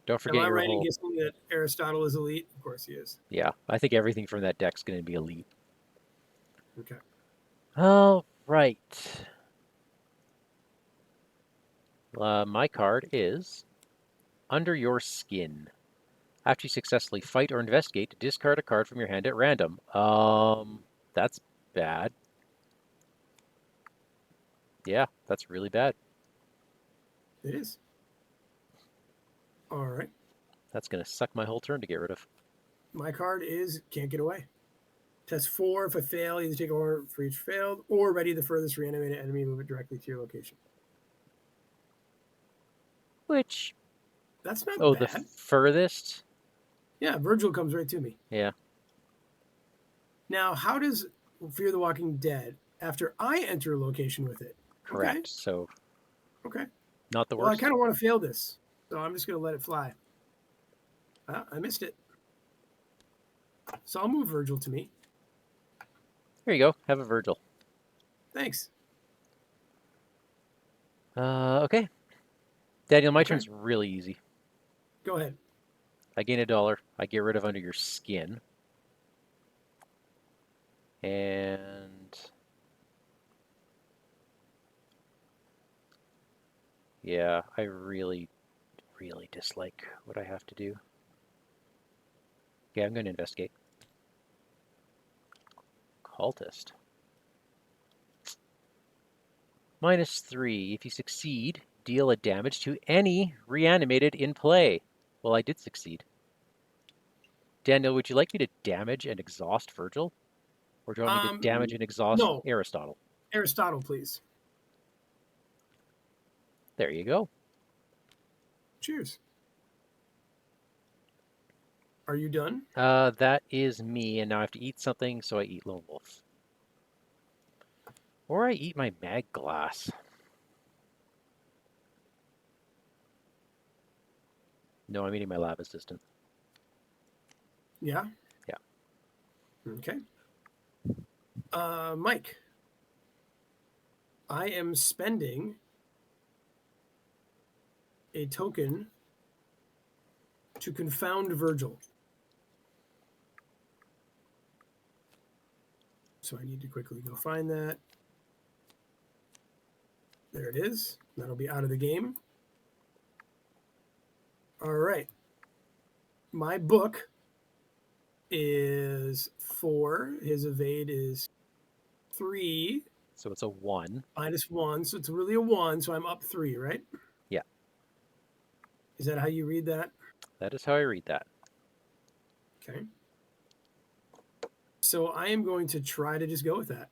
Don't Am forget I your right in whole. guessing that Aristotle is elite? Of course he is. Yeah, I think everything from that deck's going to be elite. Okay. All right. My card is Under Your Skin. After you successfully fight or investigate, discard a card from your hand at random. That's bad. Yeah, that's really bad. It is. All right. That's going to suck my whole turn to get rid of. My card is Can't Get Away. Test 4. If I fail, either take a order for each failed or ready the furthest reanimated enemy, move it directly to your location. Which, That's not oh, the bad. furthest? Yeah, Virgil comes right to me. Yeah, Now, how does Fear the Walking Dead after I enter a location with it? Okay. correct. So, Okay. not the Well, I worst. kind of want to fail this, so I'm just going to let it fly. I missed it. So I'll move Virgil to me. Here you go. Have a Virgil. Thanks. Okay. Daniel, my Okay. turn's really easy. Go ahead. I gain $1. I get rid of Under Your Skin. And yeah, I really, really dislike what I have to do. Yeah, I'm going to investigate. Cultist. -3. If you succeed, deal a damage to any reanimated in play. Well, I did succeed. Daniel, would you like me to damage and exhaust Virgil? Or do you want me to damage and exhaust No, Aristotle? Aristotle, please. There you go. Cheers. Are you done? That is me, and now I have to eat something, so I eat Lone Wolf. Or I eat my mag glass. No, I'm eating my lab assistant. Yeah. Yeah. Okay. Mike, I am spending a token to confound Virgil. So I need to quickly go find that. There it is. That'll be out of the game. All right. My book is 4. His evade is 3 So it's a 1. -1. So it's really a 1. So I'm up 3, right? Yeah. Is that how you read that? That is how I read that. Okay. So I am going to try to just go with that.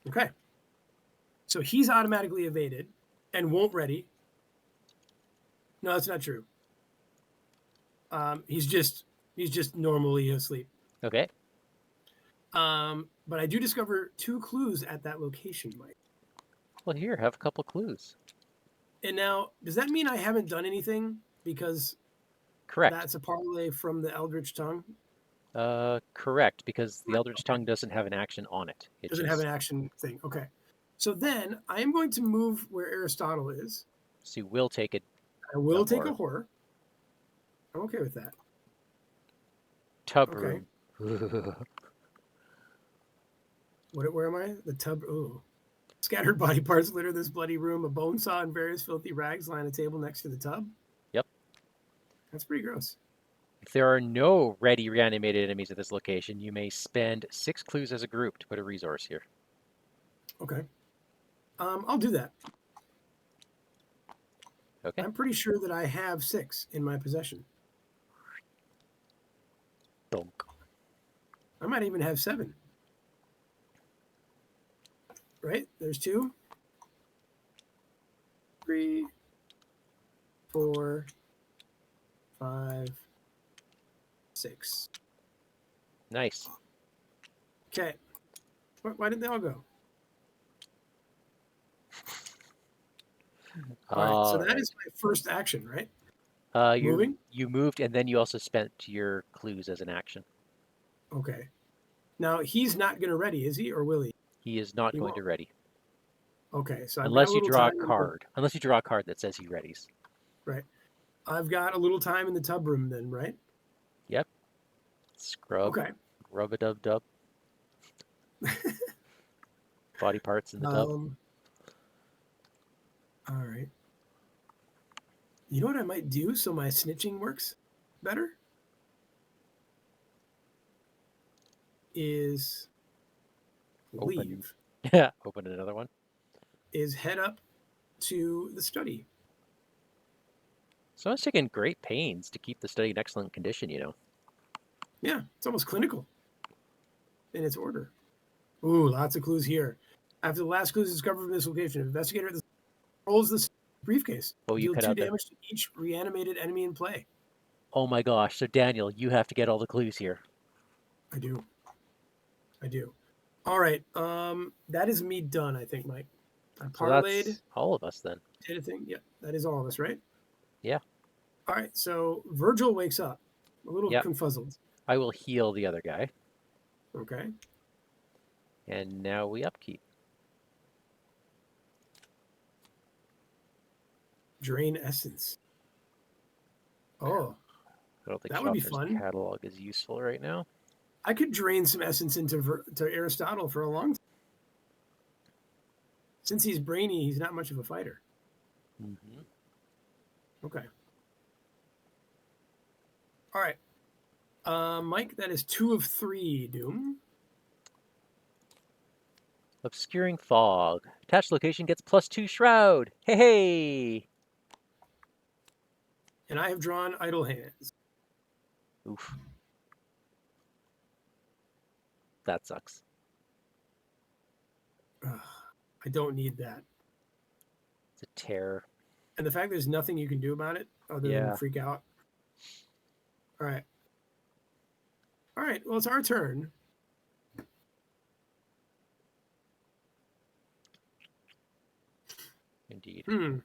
Okay. So he's automatically evaded and won't ready. No, that's not true. He's just normally asleep. Okay. But I do discover 2 clues at that location, Mike. Well, here, have a couple clues. And now, does that mean I haven't done anything because Correct. that's a parlay from the Eldritch Tongue? Correct, because the Eldritch Tongue doesn't have an action on it. It Doesn't have an just, action thing. Okay. So then I am going to move where Aristotle is. so you will take it. I will take a Or horror. I'm okay with that. tub Okay. room. Where am I? The tub. Ooh. Scattered body parts litter this bloody room. A bone saw and various filthy rags line a table next to the tub. Yep. That's pretty gross. If there are no ready reanimated enemies at this location, you may spend 6 clues as a group to put a resource here. Okay. I'll do that. Okay. I'm pretty sure that I have 6 in my possession. Donk. I might even have 7. Right? There's 2, 3, 4, 5, 6. Nice. Okay. Why didn't they all go? All right. So that is my first action, right? Moving? You moved, and then you also spent your clues as an action. Okay. Now he's not going to ready, is he, or will he? He is not He going won't. to ready. Okay. So I've got a Unless you little draw a time. card. Unless you draw a card that says he readies. Right. I've got a little time in the tub room then, right? Yep. Scrub. Okay. Rub-a-dub-dub. Body parts in the tub. All right. You know what I might do so my snitching works better? Is leave. Yeah. Open another one. Is head up to the study. Someone's taking great pains to keep the study in excellent condition, you know. Yeah, it's almost clinical in its order. Ooh, lots of clues here. After the last clue is discovered from this location, investigator rolls the briefcase. What you Deal cut 2 out there? damage to each reanimated enemy in play. Oh my gosh. So Daniel, you have to get all the clues here. I do. All right. That is me done, I think, Mike. I So parlayed. that's all of us then. Did a thing. Yeah, that is all of us, right? Yeah. All right. So Virgil wakes up, a little Yep. confuzzled. I will heal the other guy. Okay. And now we upkeep. Drain essence. Oh, I don't think that would be Shopper's fun. catalog is useful right now. I could drain some essence into to Aristotle for a long time. Since he's brainy, he's not much of a fighter. Mm-hmm. Okay. All right. Mike, that is 2 of 3, Doom. Obscuring fog. Attached location gets +2 shroud. Hey, hey! And I have drawn idle hands. Oof. That sucks. I don't need that. It's a terror. And the fact there's nothing you can do about it other than freak out. All right. All right. Well, it's our turn. Indeed. I'm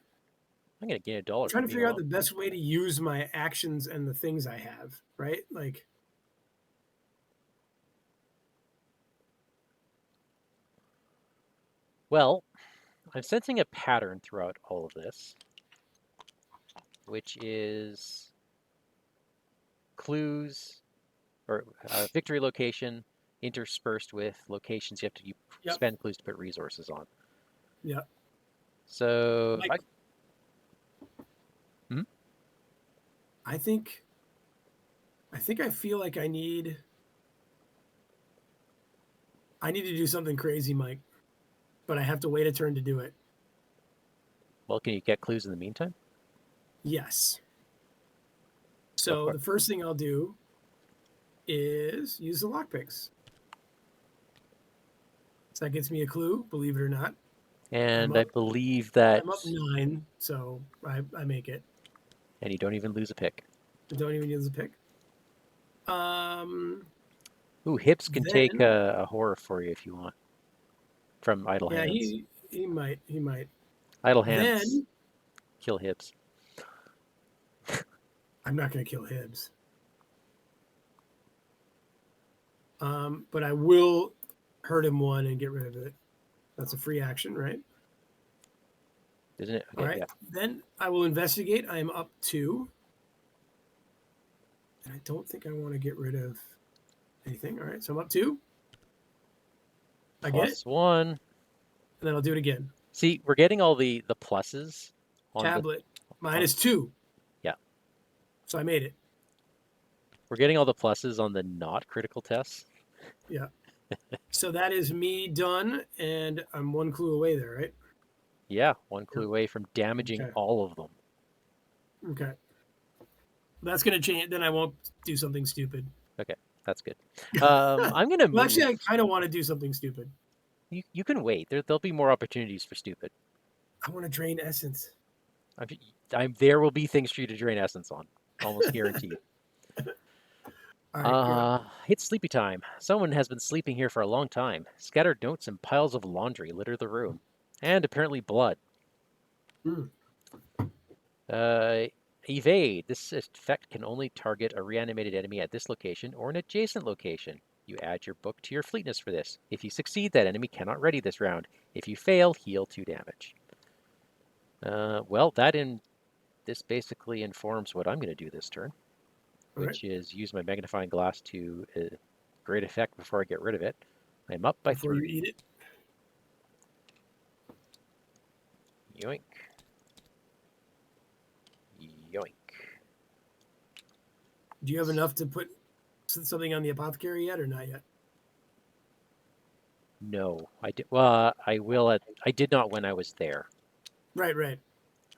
I'm going to gain $1. trying to figure out the best way to use my actions and the things I have, right? Like, well, I'm sensing a pattern throughout all of this, which is clues or victory location interspersed with locations you have to spend clues to put resources on. Yeah. So Like, I think I feel like I need to do something crazy, Mike, but I have to wait a turn to do it. Well, can you get clues in the meantime? Yes. So the first thing I'll do is use the lockpicks. So that gets me a clue, believe it or not. And I believe that... I'm up 9, so I make it. And you don't even lose a pick. I don't even use a pick. Ooh, Hips can take a horror for you if you want. From Idle Hands. Yeah, he might. Idle Hands. Kill Hips. I'm not going to kill Hibbs. But I will hurt him one and get rid of it. That's a free action, right? Isn't it? All Okay, right. yeah. Then I will investigate. I am up 2. And I don't think I want to get rid of anything. All right. So I'm up 2. I get it. +1. And then I'll do it again. See, we're getting all the pluses on the Tablet on, -2. yeah. So I made it. We're getting all the pluses on the not critical tests. Yeah. So that is me done, and I'm 1 clue away there, right? Yeah, 1 clue Yep. away from damaging Okay. all of them. Okay. That's gonna change. Then I won't do something stupid. Okay, that's good. I'm gonna Well, move. actually, I kind of want to do something stupid. You can wait. There'll be more opportunities for stupid. I want to drain essence. There will be things for you to drain essence on, almost guaranteed. All right, you're up. It's sleepy time. Someone has been sleeping here for a long time. Scattered notes and piles of laundry litter the room, and apparently blood. Mm. Evade. This effect can only target a reanimated enemy at this location or an adjacent location. You add your book to your fleetness for this. If you succeed, that enemy cannot ready this round. If you fail, heal 2 damage. Well, this basically informs what I'm going to do this turn, All right. which is use my magnifying glass to great effect before I get rid of it. I'm up by Before you 3. eat it, Yoink. Yoink. do you have enough to put something on the apothecary yet, or not yet? No, I did. Well, I will. I did not when I was there. Right, right.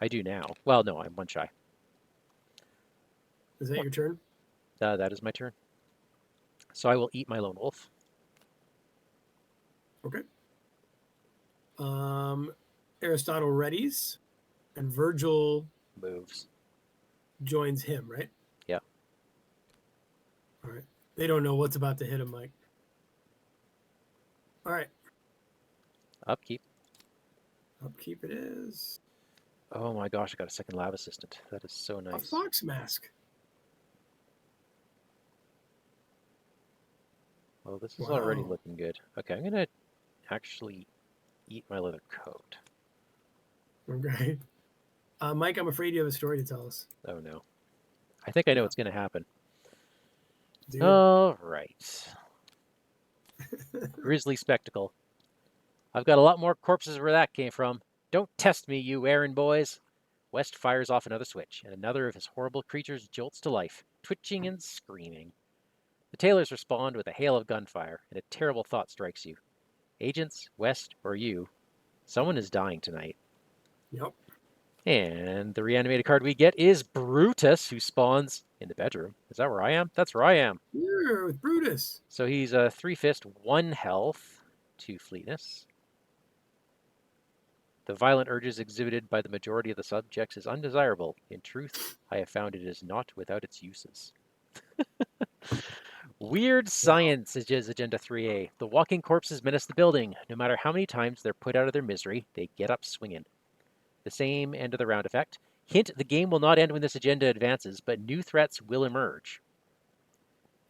I do now. Well, no, I'm 1 shy. Is that your turn? That is my turn. So I will eat my lone wolf. Okay. Aristotle readies, and Virgil Moves. joins him. Right. Yeah. All right. They don't know what's about to hit him, Mike. All right. Upkeep. Upkeep it is. Oh my gosh, I got a second lab assistant. That is so A nice. fox mask. Well, this is Wow. already looking good. Okay, I'm gonna actually eat my leather coat. Okay. Mike, I'm afraid you have a story to tell us. Oh no. I think I know Yeah. what's gonna happen. Dude. All right. Grisly spectacle. I've got a lot more corpses where that came from. Don't test me, you errand boys. West fires off another switch, and another of his horrible creatures jolts to life, twitching and screaming. The Taylors respond with a hail of gunfire, and a terrible thought strikes you. Agents, West, or you, someone is dying tonight. Yep. And the reanimated card we get is Brutus, who spawns in the bedroom. Is that where I am? That's where I am. You're with Brutus. So he's a 3-fist, 1 health, 2 fleetness. The violent urges exhibited by the majority of the subjects is undesirable. In truth, I have found it is not without its uses. Weird science is Agenda 3A. The walking corpses menace the building. No matter how many times they're put out of their misery, they get up swinging. The same end of the round effect. Hint, the game will not end when this agenda advances, but new threats will emerge.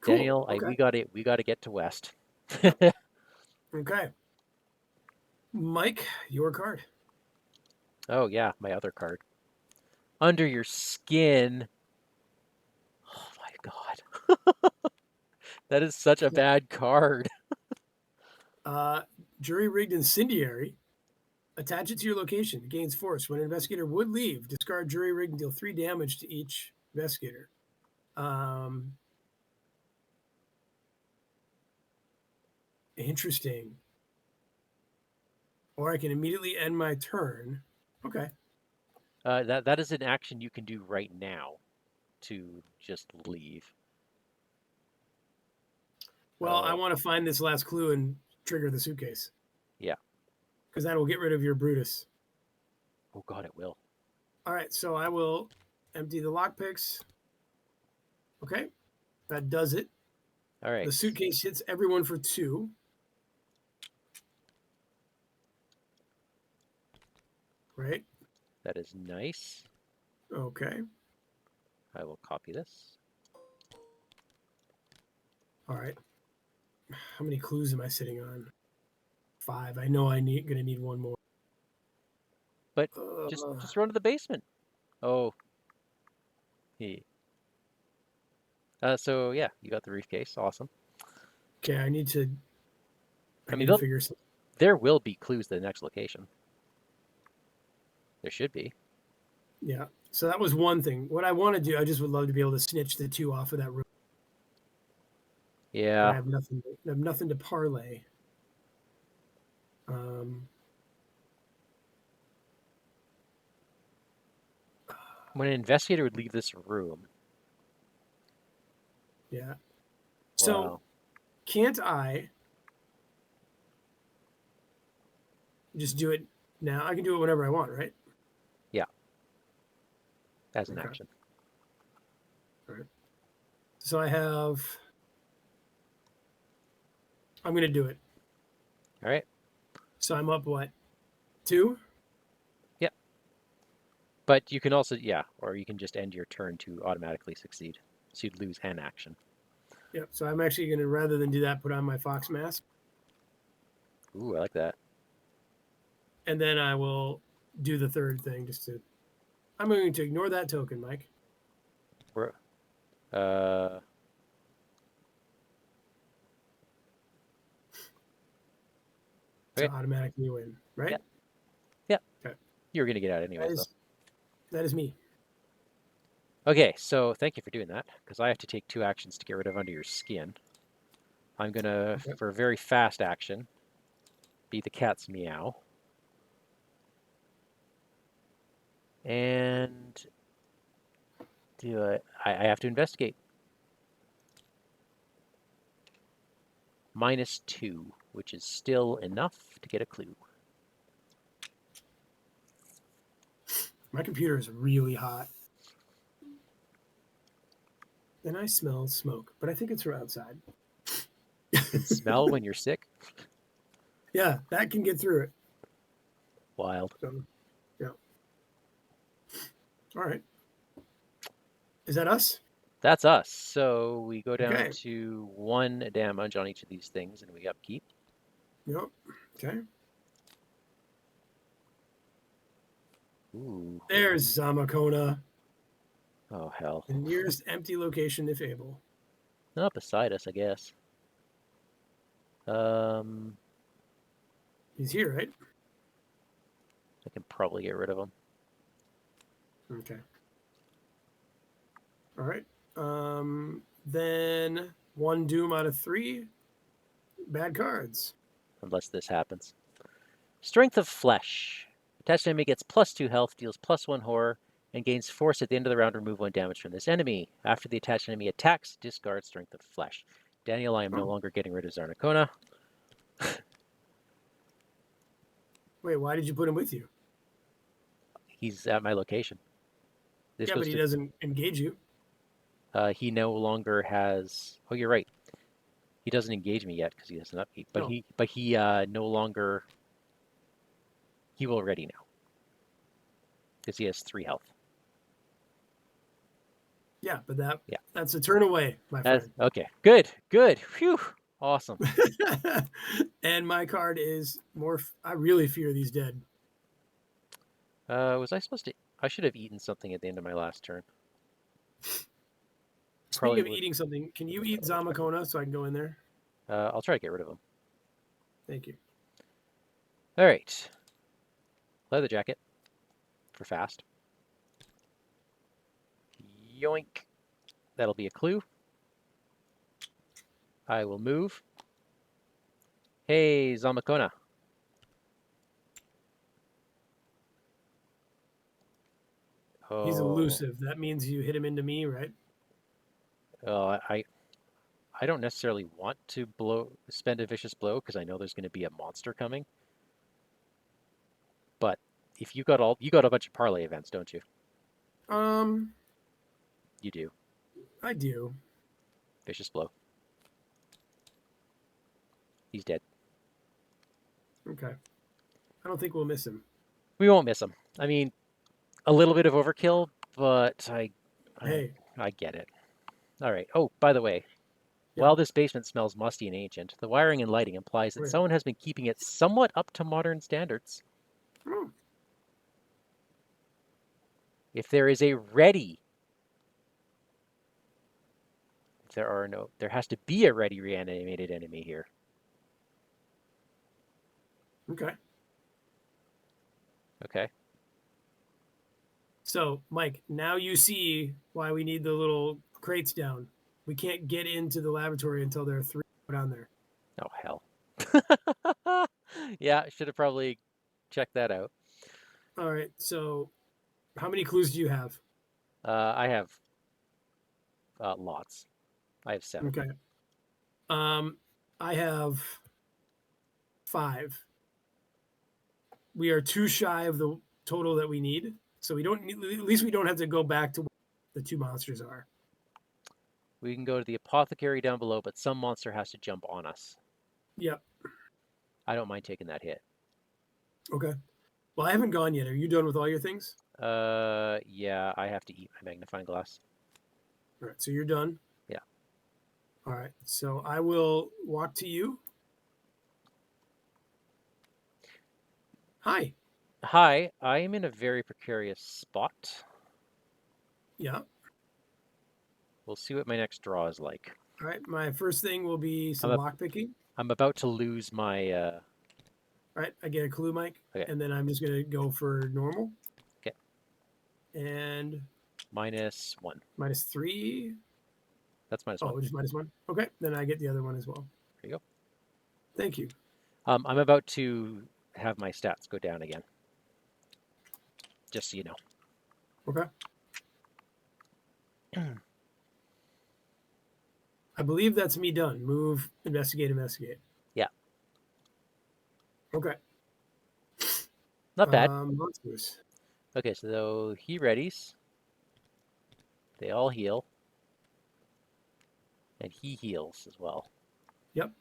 Cool. Daniel, Okay. we got to get to West. Okay. Mike, your card. Oh yeah, my other card. Under your skin. Oh my god. That is such a bad card. Jury-rigged incendiary. Attach it to your location. It gains force. When an investigator would leave, discard jury-rigged and deal 3 damage to each investigator. Interesting. Or I can immediately end my turn. Okay. That is an action you can do right now to just leave. Well, I want to find this last clue and trigger the suitcase. Yeah. Because that will get rid of your Brutus. Oh god, it will. All right, so I will empty the lockpicks. Okay, that does it. All right. The suitcase hits everyone for 2. Right? That is nice. Okay. I will copy this. All right. How many clues am I sitting on? 5. I know gonna need one more. But just run to the basement. Oh. He. So yeah, you got the briefcase. Awesome. Okay, I need to figure something. There will be clues to the next location. There should be. Yeah. So that was one thing. What I want to do, I just would love to be able to snitch the 2 off of that room. Yeah. But I have nothing to parlay. When an investigator would leave this room. Yeah. So Wow. can't I just do it now? I can do it whenever I want, right? Yeah. As an Okay. action. All right. So I'm going to do it. All right. So I'm up what? 2? Yep. But you can also, or you can just end your turn to automatically succeed. So you'd lose an action. Yep. So I'm actually going to, rather than do that, put on my fox mask. Ooh, I like that. And then I will do the third thing I'm going to ignore that token, Mike. We're, To okay. automatically win, right? Yep. Yep. Okay. You were going to get out anyways, though. That is me. Okay, so thank you for doing that, because I have to take 2 actions to get rid of Under Your Skin. I'm going to, for a very fast action, be the cat's meow. And do it. I have to investigate. -2, which is still enough to get a clue. My computer is really hot. And I smell smoke, but I think it's from outside. You can smell when you're sick? Yeah, that can get through it. Wild. So, yeah. All right. Is that us? That's us. So we go down Okay. to 1 damage on each of these things, and we upkeep. Yep. Okay. Ooh. There's Zamakona. Oh, hell. The nearest empty location, if able. Not beside us, I guess. He's here, right? I can probably get rid of him. Okay. All right. Then 1 doom out of 3. Bad cards. Unless this happens. Strength of Flesh. Attached enemy gets +2 health, deals +1 horror, and gains force at the end of the round. Remove 1 damage from this enemy. After the attached enemy attacks, discard Strength of Flesh. Daniel, I am no longer getting rid of Zarnakona. Wait, why did you put him with you? He's at my location. Yeah, but he doesn't engage you. He no longer has. Oh, you're right. He doesn't engage me yet because he doesn't upkeep. But No. he no longer. He will already now because he has 3 health. Yeah, but that's a turn away, my friend. Okay, good. Phew, awesome. And my card is more. I really fear these dead. Was I supposed to? I should have eaten something at the end of my last turn. Speaking of eating something, can you eat Zamakona so I can go in there? I'll try to get rid of him. Thank you. All right. Leather jacket for fast. Yoink. That'll be a clue. I will move. Hey, Zamakona. Oh. He's elusive. That means you hit him into me, right? I don't necessarily want to spend a vicious blow because I know there's going to be a monster coming. But if you got a bunch of parlay events, don't you? You do. I do. Vicious blow. He's dead. Okay. I don't think we'll miss him. We won't miss him. I mean, a little bit of overkill, but I get it. All right. Oh, by the way, Yeah. While this basement smells musty and ancient, the wiring and lighting implies that Right. someone has been keeping it somewhat up to modern standards. Oh, If there is a ready, there has to be a ready reanimated enemy here. okay. Okay. So, Mike, now you see why we need the little crates down. We can't get into the laboratory until there are 3 down there. Oh, hell. Yeah, should have probably checked that out. All right. So, how many clues do you have? I have lots. I have 7. Okay. Um, I have 5. We are 2 shy of the total that we need, so we don't need, at least we don't have to go back to where the 2 monsters are. We can go to the apothecary down below, but some monster has to jump on us. Yep. I don't mind taking that hit. Okay. Well, I haven't gone yet. Are you done with all your things? Yeah, I have to eat my magnifying glass. All right. So you're done. Yeah. All right. So I will walk to you. Hi. Hi, I am in a very precarious spot. Yeah. We'll see what my next draw is like. All right. My first thing will be some lock picking. I'm about to lose my. All right. I get a clue, Mike. Okay. And then I'm just going to go for normal. Okay. And -1. -3. That's -1. Oh, just -1. Okay. Then I get the other one as well. There you go. Thank you. I'm about to have my stats go down again. Just so you know. Okay. I believe that's me done. Move, investigate, investigate. Yeah. Okay. Not bad. Monsters. Okay, so he readies. They all heal. And he heals as well. Yep.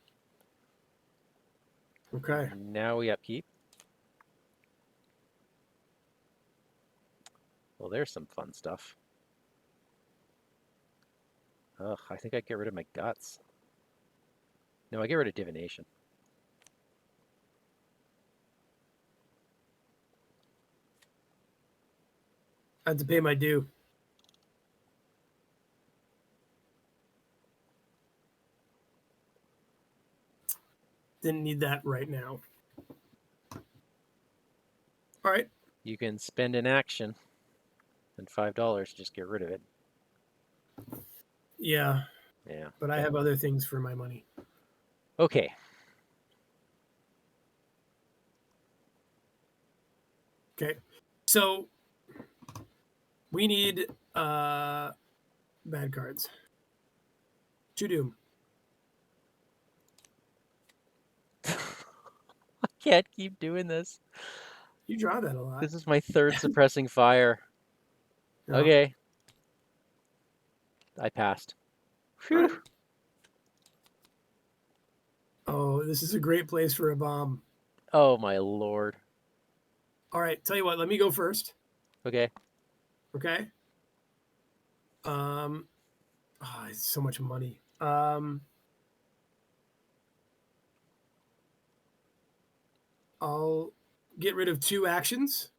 Okay. Now we upkeep. Well, there's some fun stuff. Ugh, I think I'd get rid of my guts. No, I get rid of divination. I had to pay my due. Didn't need that right now. All right. You can spend an action and $5 to just get rid of it. Yeah. Yeah. But I have other things for my money. Okay. Okay. So we need bad cards. To doom. I can't keep doing this. You draw that a lot. This is my 3rd suppressing fire. Yeah. Okay. I passed. Whew. Right. Oh, this is a great place for a bomb. Oh my lord. All right. Tell you what, let me go first. Okay. Okay. Oh, it's so much money. I'll get rid of 2 actions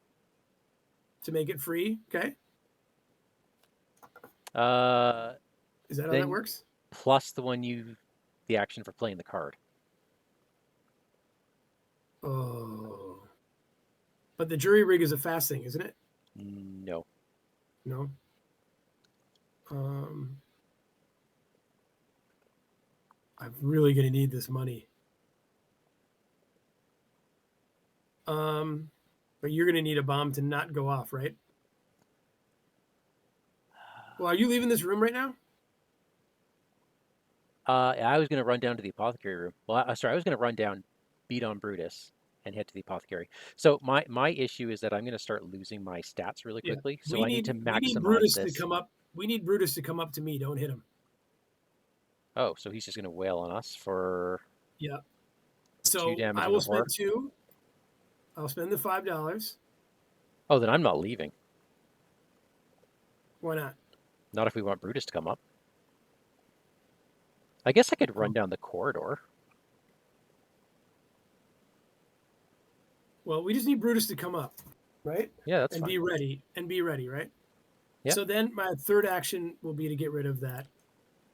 to make it free. Okay. Is that how that works? Plus the action for playing the card. Oh. But the jury rig is a fast thing, isn't it? No. No. I'm really going to need this money. But you're going to need a bomb to not go off, right? Well, are you leaving this room right now? I was going to run down to the apothecary room. Well, sorry, I was going to run down, beat on Brutus, and head to the apothecary. So my issue is that I'm going to start losing my stats really quickly. So I need to maximize we need Brutus this. to come up. We need Brutus to come up to me. Don't hit him. Oh, so he's just going to wail on us for 2 So damage. I will spend 2. I'll spend the $5. Oh, then I'm not leaving. Why not? Not if we want Brutus to come up. I guess I could run down the corridor. Well, we just need Brutus to come up, right? Yeah, that's And fine. be ready. And be ready, right? Yeah. So then my third action will be to get rid of that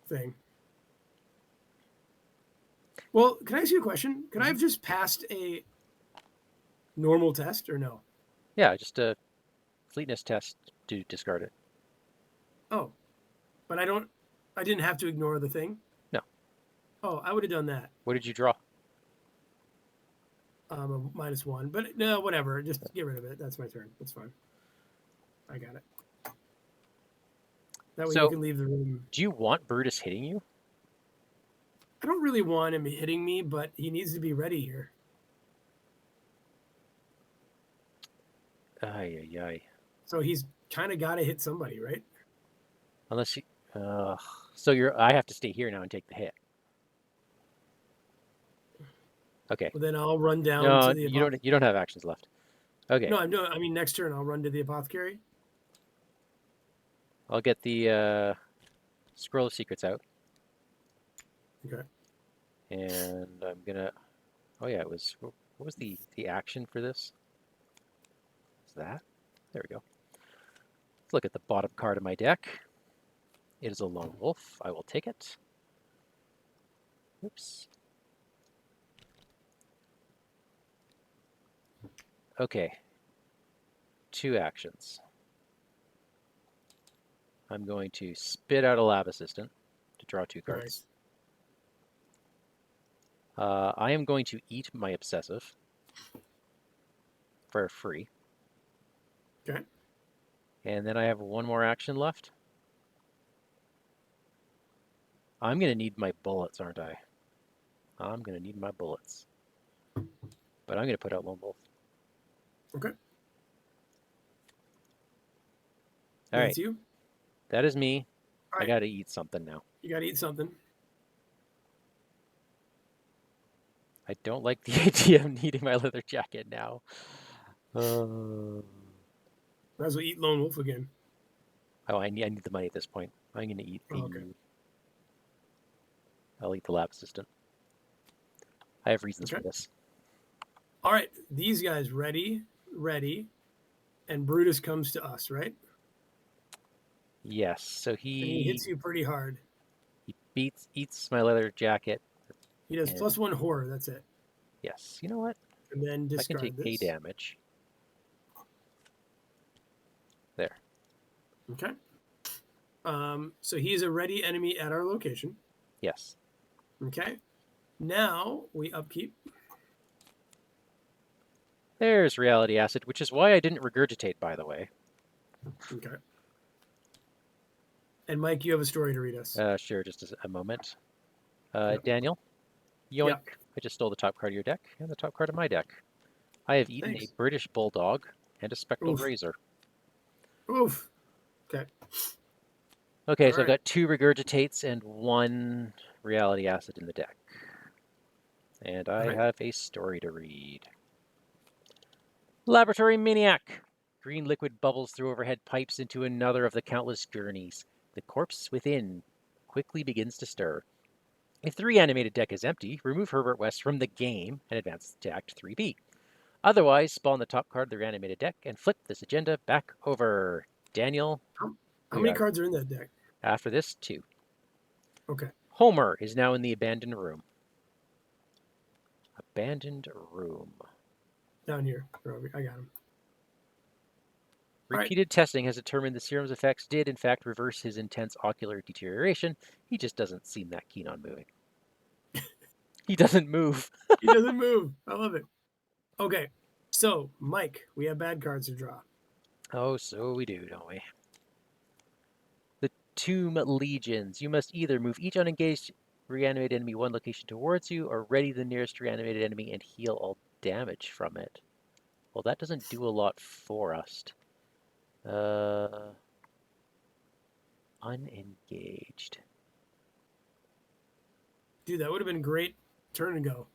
thing. Well, can I ask you a question? Could I have just passed a normal test or no? Yeah, just a fleetness test to discard it. Oh, but I didn't have to ignore the thing. No. Oh, I would have done that. What did you draw? A -1, but no, whatever. Just get rid of it. That's my turn. That's fine. I got it. That way you So, can leave the room. do you want Brutus hitting you? I don't really want him hitting me, but he needs to be ready here. Ay, ay, ay. So he's kind of got to hit somebody, right? Unless you. So I have to stay here now and take the hit. Okay. Well, then I'll run down No, to the you don't. You don't have actions left. Okay. No, I mean, next turn I'll run to the apothecary. I'll get the scroll of secrets out, Okay. and I'm gonna. Oh yeah, it was. What was the action for this? Is that? There we go. Let's look at the bottom card of my deck. It is a lone wolf. I will take it. Oops. Okay. 2 actions. I'm going to spit out a lab assistant to draw 2 cards. Nice. I am going to eat my obsessive for free. Okay. And then I have 1 more action left. I'm going to need my bullets, aren't I? I'm going to need my bullets. But I'm going to put out Lone Wolf. Okay. All right. That's you. That is me. All right. I got to eat something now. You got to eat something. I don't like the idea of needing my leather jacket now. Might as well eat Lone Wolf again. Oh, I need the money at this point. I'm going to eat the... Okay. I'll eat the lab assistant. I have reasons for this. All right. These guys ready. And Brutus comes to us, right? Yes. So And he hits you pretty hard. He eats my leather jacket. He does +1 horror. That's it. Yes. You know what? And then discard I can take this. A damage. There. Okay. So he is a ready enemy at our location. Yes. Okay. Now we upkeep. There's reality acid, which is why I didn't regurgitate, by the way. Okay. And Mike, you have a story to read us. Sure, just a moment. Daniel, yoink. Yep. I just stole the top card of your deck and the top card of my deck. I have eaten a British bulldog and a spectral razor. Oof. Okay. Okay, so I've got 2 regurgitates and 1 reality acid in the deck. And I have a story to read. Laboratory Maniac. Green liquid bubbles through overhead pipes into another of the countless journeys. The corpse within quickly begins to stir. If the reanimated deck is empty, remove Herbert West from the game and advance to Act 3B. Otherwise, spawn the top card of the reanimated deck and flip this agenda back over. Daniel. How many cards are in that deck? After this, 2. Okay. Homer is now in the abandoned room. Abandoned room. Down here. I got him. Repeated testing has determined the serum's effects did, in fact, reverse his intense ocular deterioration. He just doesn't seem that keen on moving. He doesn't move. He doesn't move. I love it. Okay. So, Mike, we have bad cards to draw. Oh, so we do, don't we? The Tomb Legions. You must either move each unengaged reanimated enemy 1 location towards you, or ready the nearest reanimated enemy and heal all damage from it. Well, that doesn't do a lot for us. Unengaged. Dude, that would have been great. Turn and go.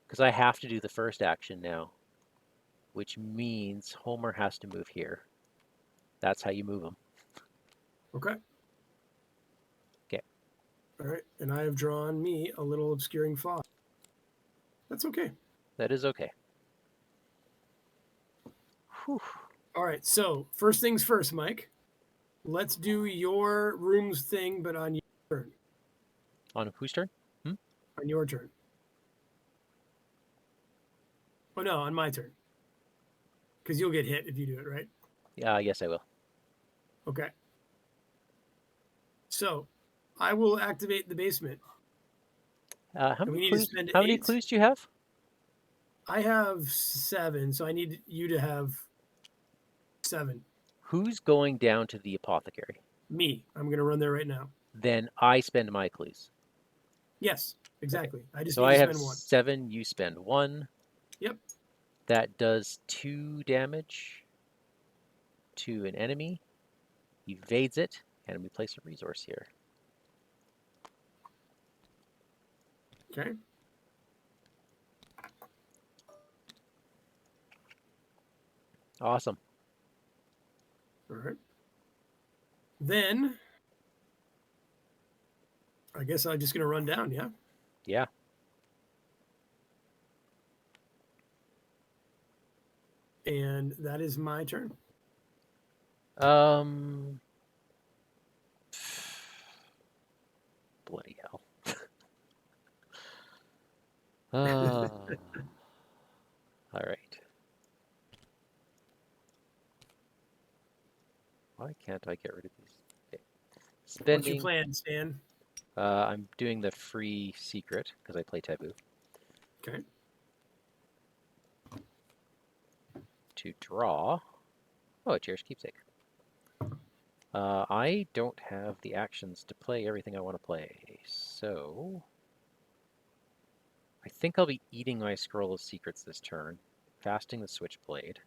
Because I have to do the first action now, which means Homer has to move here. That's how you move him. Okay. Okay. All right, and I have drawn me a little obscuring fog. That's okay. That is okay. Whew. All right, so first things first, Mike. Let's do your room's thing, but on your turn. On whose turn? On your turn. Oh no, on my turn. Because you'll get hit if you do it, right? Yes, I will. Okay. So, I will activate the basement. How And we many need to clues? spend How many 8. clues do you have? I have 7, so I need you to have 7. Who's going down to the apothecary? Me. I'm going to run there right now. Then I spend my clues. Yes, Okay. exactly. I just So need I to have spend 1. 7. You spend 1. Yep. That does 2 damage to an enemy. Evades it, and we place a resource here. Okay. Awesome. All right. Then, I guess I'm just going to run down, yeah? Yeah. And that is my turn. Bloody hell. All right. Why can't I get rid of these? Okay. What's your Spending. plan, Stan? I'm doing the free secret because I play taboo. Okay. To draw. Oh, a cherished keepsake. I don't have the actions to play everything I want to play, so I think I'll be eating my scroll of secrets this turn, casting the switchblade.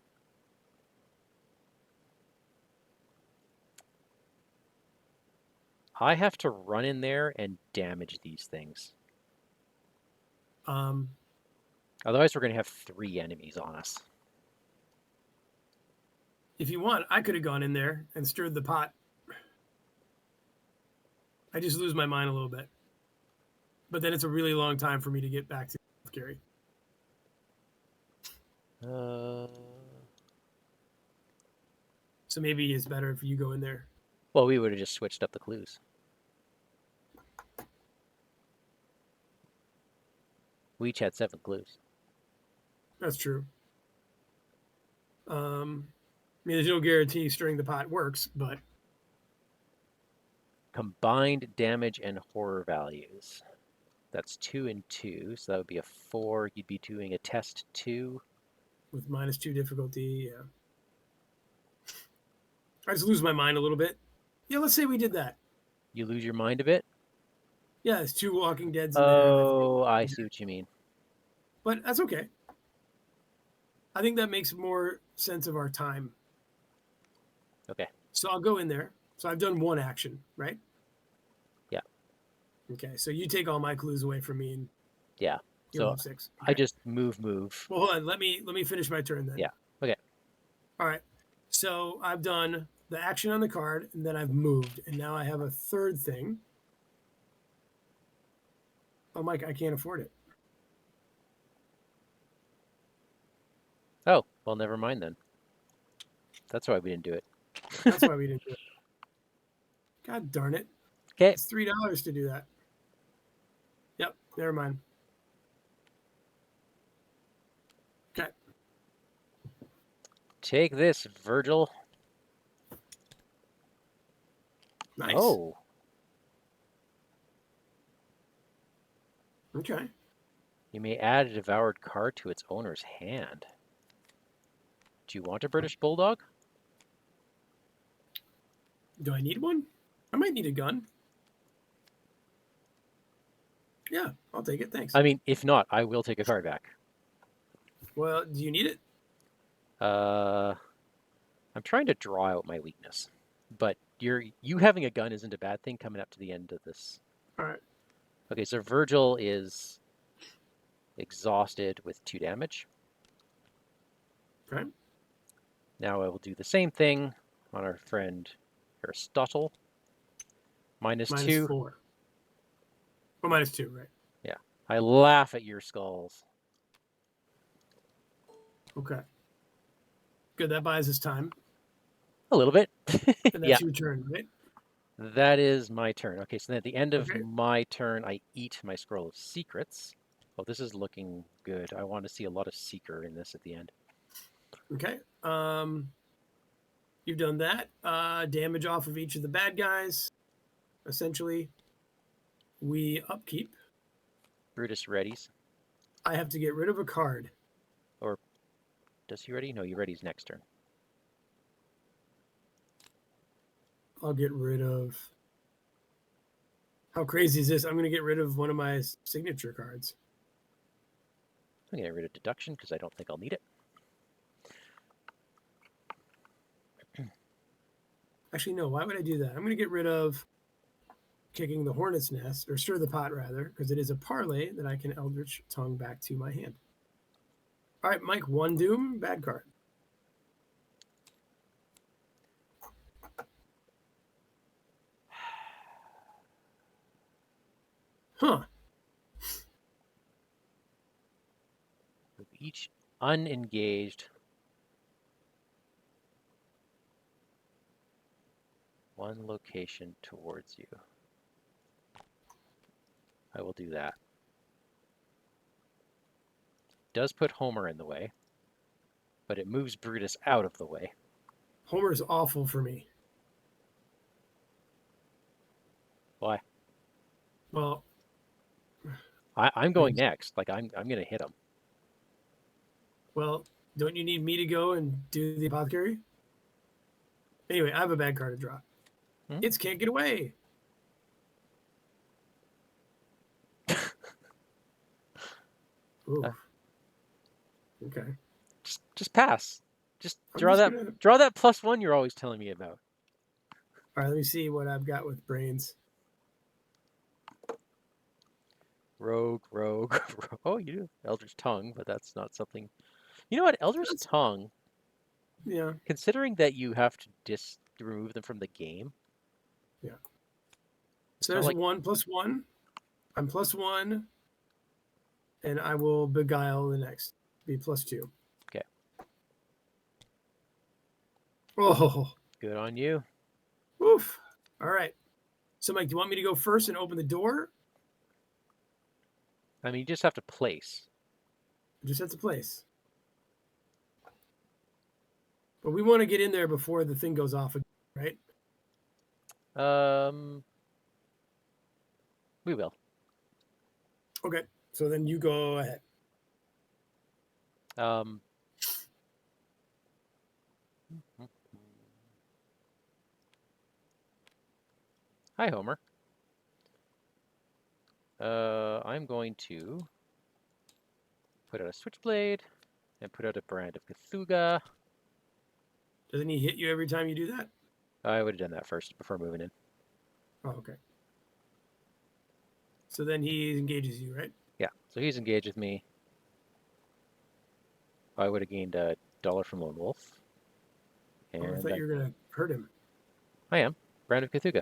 I have to run in there and damage these things. Otherwise, we're going to have 3 enemies on us. If you want, I could have gone in there and stirred the pot. I just lose my mind a little bit. But then it's a really long time for me to get back to Gary. So maybe it's better if you go in there. Well, we would have just switched up the clues. We each had 7 clues. That's true. I mean, there's no guarantee stirring the pot works, but Combined damage and horror values. That's 2 and 2, so that would be a 4. You'd be doing a test 2. with -2 difficulty, yeah. I just lose my mind a little bit. Yeah, let's say we did that. You lose your mind a bit? Yeah, there's 2 Walking Deads in Oh, I see what you mean. But that's okay. I think that makes more sense of our time. Okay. So I'll go in there. So I've done 1 action, right? Yeah. Okay, so you take all my clues away from me and yeah. You'll So have 6. Okay. I just move. Well, hold on. Let me finish my turn then. Yeah. Okay. All right. So I've done the action on the card, and then I've moved, and now I have a third thing. Oh, Mike, I can't afford it. Oh, well, never mind then. That's why we didn't do it. That's why we didn't do it. God darn it. Okay. It's $3 to do that. Yep, never mind. Okay. Take this, Virgil. Nice. Oh. Okay. You may add a devoured card to its owner's hand. Do you want a British Bulldog? Do I need one? I might need a gun. Yeah, I'll take it. Thanks. I mean, if not, I will take a card back. Well, do you need it? I'm trying to draw out my weakness, but you having a gun isn't a bad thing coming up to the end of this. All right. Okay, so Virgil is exhausted with 2 damage. Okay. Now I will do the same thing on our friend Aristotle. -2. -4. Oh, -2, right? Yeah. I laugh at your skulls. Okay. Good. That buys us time. A little bit. And Yeah. that's your turn, right? That is my turn. Okay, so then at the end of Okay. my turn, I eat my scroll of secrets. Oh, this is looking good. I want to see a lot of seeker in this at the end. Okay. You've done that. Damage off of each of the bad guys. Essentially, we upkeep. Brutus readies. I have to get rid of a card. Or does he ready? No, he readies next turn. I'll get rid of. How crazy is this? I'm going to get rid of one of my signature cards. I'm going to get rid of deduction because I don't think I'll need it. Actually, no. Why would I do that? I'm going to get rid of kicking the hornet's nest, or stir the pot rather, because it is a parlay that I can Eldritch Tongue back to my hand. All right, Mike, one doom, bad card. Huh. With each unengaged one location towards you. I will do that. Does put Homer in the way, but it moves Brutus out of the way. Homer's awful for me. Why? Well, I'm going next. Like I'm going to hit him. well, don't you need me to go and do the apothecary? Anyway, I have a bad card to draw. Hmm? It's can't get away. Ooh. Okay. Just pass. Just I'm draw just that gonna. draw that +1 you're always telling me about. All right, let me see what I've got with brains. Rogue. Oh, you do Eldritch Tongue, but that's not something. You know what? Eldritch That's, Tongue, yeah, considering that you have to remove them from the game. yeah. It's So not there's like 1+1. I'm +1, and I will beguile the next. Be +2. okay. Oh, Good on you. oof. All right. So, Mike, do you want me to go first and open the door? I mean, you just have to place. Just at the place. But we want to get in there before the thing goes off again, right? We will. Okay. So then you go ahead. Um, Hi, Homer. I'm going to put out a switchblade and put out a brand of Cthulhu. Doesn't he hit you every time you do that? I would have done that first before moving in. Oh, okay. So then he engages you, right? Yeah, so he's engaged with me. I would have gained $1 from Lone Wolf. Oh, I And thought you were going to hurt him. I am. Brand of Cthulhu.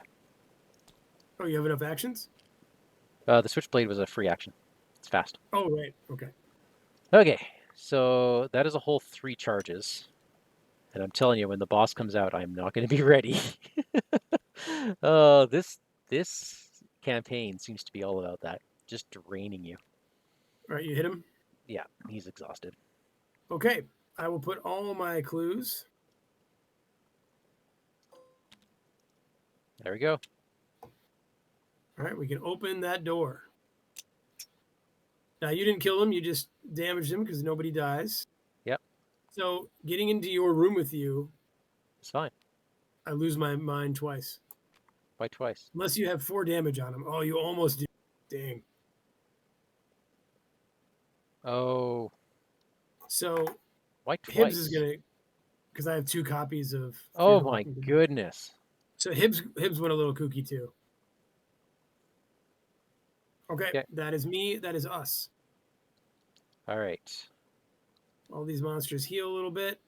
Oh, you have enough actions? The switchblade was a free action. It's fast. Oh, right. Okay. Okay, so that is a whole 3 charges. And I'm telling you, when the boss comes out, I'm not going to be ready. Oh, this campaign seems to be all about that. Just draining you. All right, you hit him? Yeah, he's exhausted. Okay. I will put all my clues. There we go. All right, we can open that door. Now, you didn't kill him. You just damaged him because nobody dies. Yep, So, getting into your room with you, it's fine. I lose my mind twice. Why twice? Unless you have 4 damage on him. Oh, you almost do. Dang. Oh, So, why Hibbs is twice? going to, because I have 2 copies of Fear Oh the my Walking Dead. goodness. So, Hibbs went a little kooky too. Okay, Okay. that is me. That is us. All right. All these monsters heal a little bit.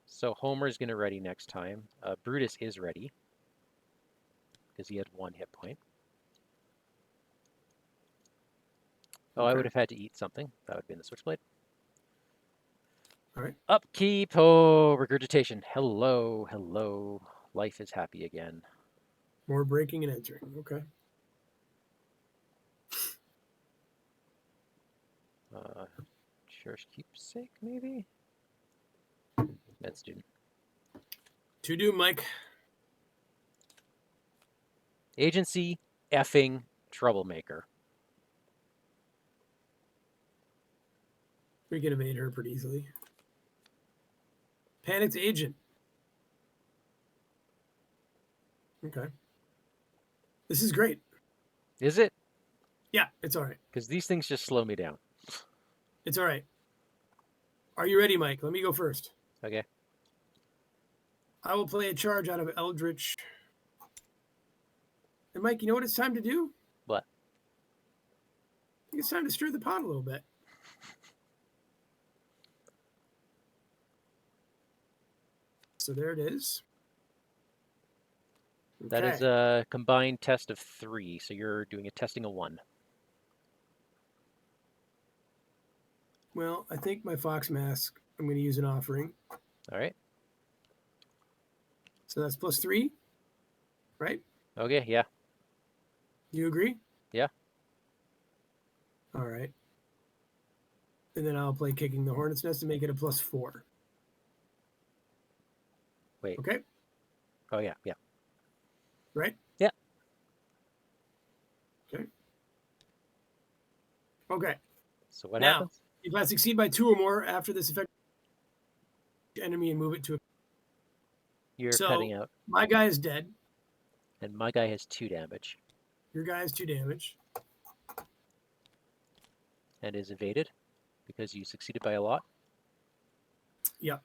So Homer's going to ready next time. Brutus is ready. because he had 1 hit point. Oh, Okay. I would have had to eat something. That would have been the switchblade. All right. Upkeep. Oh, regurgitation. Hello, hello. Life is happy again. More breaking and entering. Okay. Church keepsake, maybe? Med student. To do, Mike. Agency effing troublemaker. We can evade her pretty easily. Panicked agent. Okay. This is great. Is it? Yeah, it's all right. Because these things just slow me down. It's all right. Are you ready, Mike? Let me go first. Okay. I will play a charge out of Eldritch. And Mike, you know what it's time to do? What? I think it's time to stir the pot a little bit. So there it is. Okay. That is a combined test of 3, so you're doing a testing of 1. Well, I think my fox mask, I'm going to use an offering. All right. So that's +3, right? Okay, yeah. You agree? Yeah. All right. And then I'll play Kicking the Hornet's Nest to make it a +4. Wait. Okay. Oh, yeah, yeah. Right? Yeah. Okay. Okay. So what Now, happens? if I succeed by 2 or more after this effect, enemy and move it to a... You're So, cutting out. my guy is dead. And my guy has 2 damage. Your guy has 2 damage. And is evaded because you succeeded by a lot. Yep.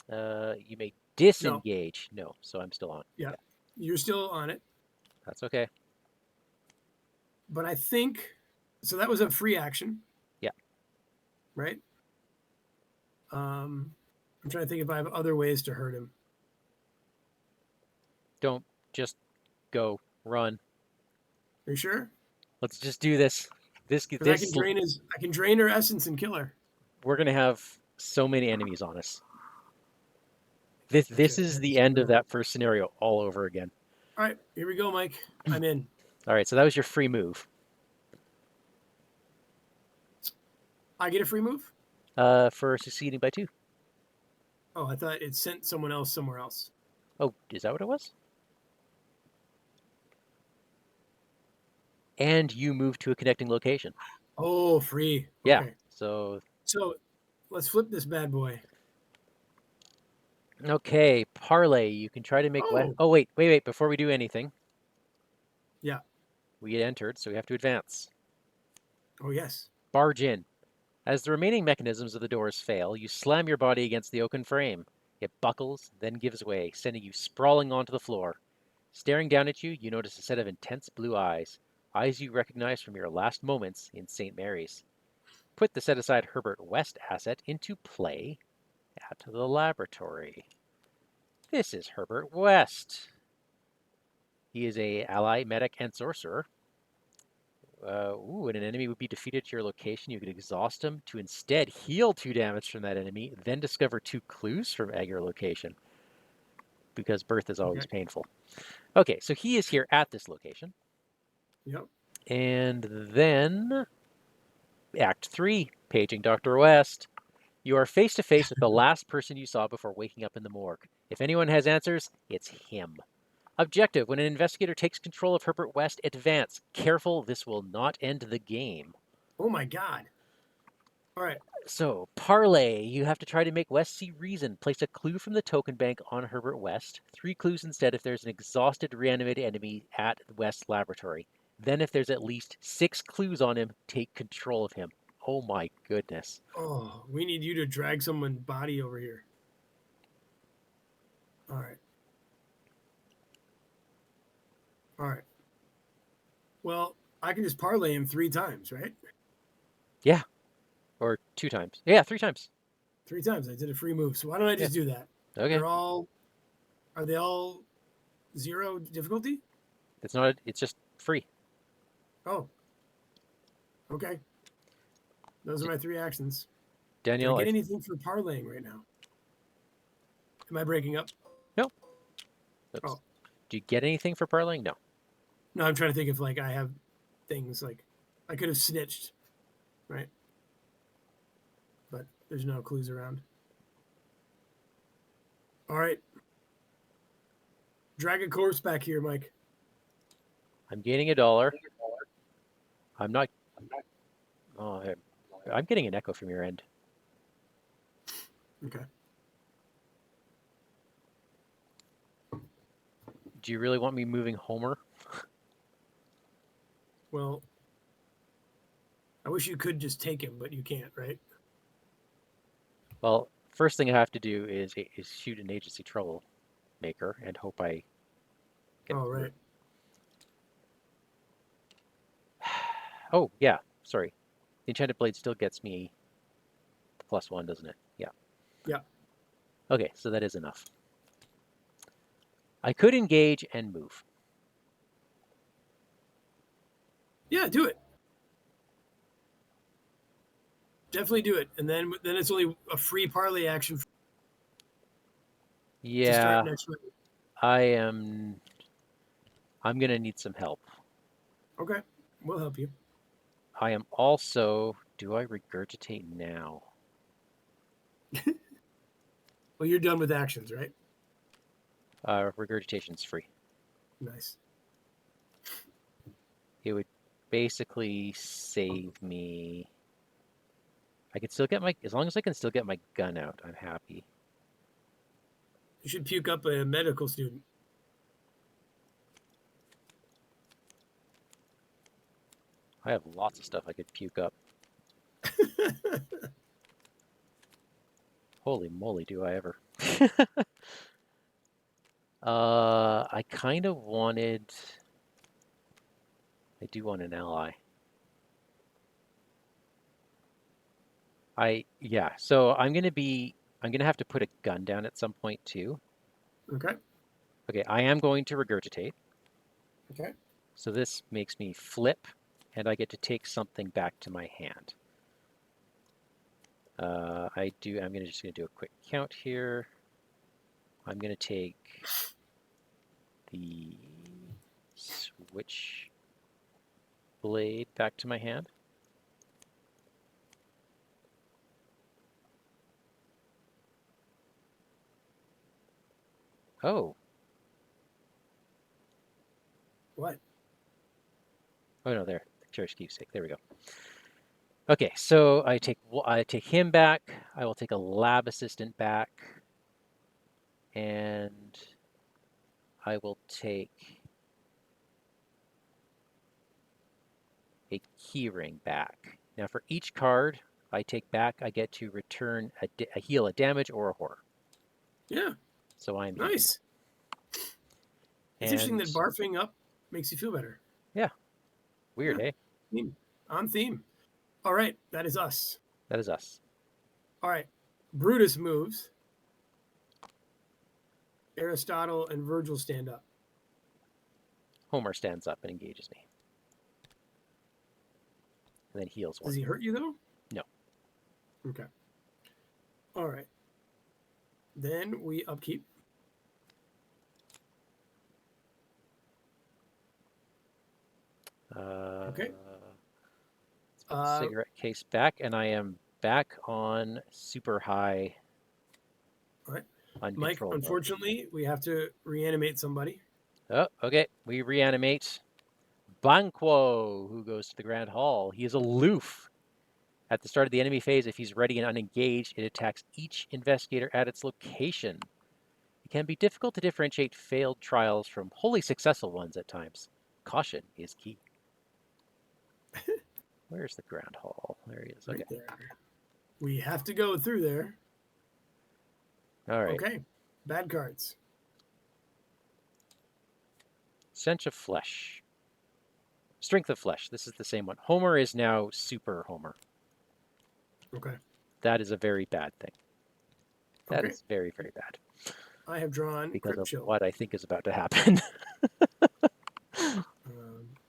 You may disengage. No, so I'm still on. Yeah. You're still on it. That's okay. But I think... So that was a free action. Yeah. Right? I'm trying to think if I have other ways to hurt him. Don't just go. Run. Are you sure? Let's just do this. This Because I can drain her essence and kill her. We're gonna have so many enemies on us. This is the end of that first scenario all over again. All right, here we go, Mike. I'm in. All right, so that was your free move. I get a free move? For succeeding by 2. Oh, I thought it sent someone else somewhere else. Oh, is that what it was? And you move to a connecting location. Oh, free. Yeah. Okay. So let's flip this bad boy. okay, parlay. You can try to make. Oh wait. Before we do anything. Yeah. We get entered, so we have to advance. Oh yes. Barge in. As the remaining mechanisms of the doors fail, you slam your body against the oaken frame. It buckles, then gives way, sending you sprawling onto the floor. Staring down at you, you notice a set of intense blue eyes. Eyes you recognize from your last moments in St. Mary's. Put the set-aside Herbert West asset into play at the laboratory. This is Herbert West. He is a ally, medic, and sorcerer. When an enemy would be defeated at your location, you could exhaust him to instead heal 2 damage from that enemy, then discover 2 clues from at your location. Because birth is always painful. Okay, so he is here at this location. Yep. And then, Act 3, paging Dr. West. You are face to face with the last person you saw before waking up in the morgue. If anyone has answers, it's him. Objective: when an investigator takes control of Herbert West, advance. Careful, this will not end the game. Oh my god. All right. So, parlay. You have to try to make West see reason. Place a clue from the token bank on Herbert West. 3 clues instead if there's an exhausted, reanimated enemy at West Laboratory. Then if there's at least 6 clues on him, take control of him. Oh my goodness. Oh, we need you to drag someone's body over here. All right. All right. Well, I can just parlay him 3 times, right? Yeah. Or 2 times. Yeah, 3 times. 3 times. I did a free move. So why don't I just do that? Okay. They're all. Are they all 0 difficulty? It's not. It's just free. Oh, okay. Those are my 3 actions. Do I Daniel, get anything for parlaying right now? Am I breaking up? no. Oops. Oh, Do you get anything for parlaying? No. no. I'm trying to think if like I have things like I could have snitched, right? But there's no clues around. All right. Drag a corpse back here, Mike. I'm gaining $1. I'm not. Oh, I'm getting an echo from your end. Okay. Do you really want me moving Homer? Well, I wish you could just take him, but you can't, right? Well, first thing I have to do is shoot an agency troublemaker and hope I get Oh, through. right. Oh, yeah. Sorry. The Enchanted Blade still gets me the +1, doesn't it? Yeah. Yeah. Okay, so that is enough. I could engage and move. Yeah, do it. Definitely do it. And then it's only a free parlay action to start Yeah, next round. I'm gonna need some help. Okay. We'll help you. I am also. Do I regurgitate now? Well, you're done with actions, right? Regurgitation's free. Nice. It would basically save me. I could still get my, as long as I can still get my gun out, I'm happy. You should puke up a medical student. I have lots of stuff I could puke up. Holy moly, do I ever. I kind of wanted, I do want an ally. Yeah, so I'm going to have to put a gun down at some point too. Okay. Okay, I am going to regurgitate. Okay. So this makes me flip, and I get to take something back to my hand. I'm just gonna do a quick count here. I'm gonna take the switch blade back to my hand. Oh, What? oh no, there. Cherish keepsake. There we go. Okay, so I take him back. I will take a lab assistant back, and I will take a keyring back. Now, for each card I take back, I get to return a heal, a damage, or a horror. Yeah. So I'm healed. Nice. It's interesting And that barfing up makes you feel better. yeah, weird, Yeah. eh? Theme. On theme. All right. That is us. That is us. All right. Brutus moves. Aristotle and Virgil stand up. Homer stands up and engages me. And then heals one. Does he hurt you, though? No. Okay. All right. Then we upkeep. Okay. Let's put the cigarette case back, and I am back on super high. All right. Mike, Uncontrolled mode. unfortunately, we have to reanimate somebody. Oh, okay. We reanimate Banquo, who goes to the Grand Hall. He is aloof. At the start of the enemy phase, if he's ready and unengaged, it attacks each investigator at its location. It can be difficult to differentiate failed trials from wholly successful ones at times. Caution is key. Where's the Grand Hall? There he is. Okay. Right there. We have to go through there. All right. Okay. Bad cards. Stench of Flesh. Strength of Flesh. This is the same one. Homer is now Super Homer. Okay. That is a very bad thing. That Okay. is very, very bad I have drawn because Crypt of Chill. what I think is about to happen.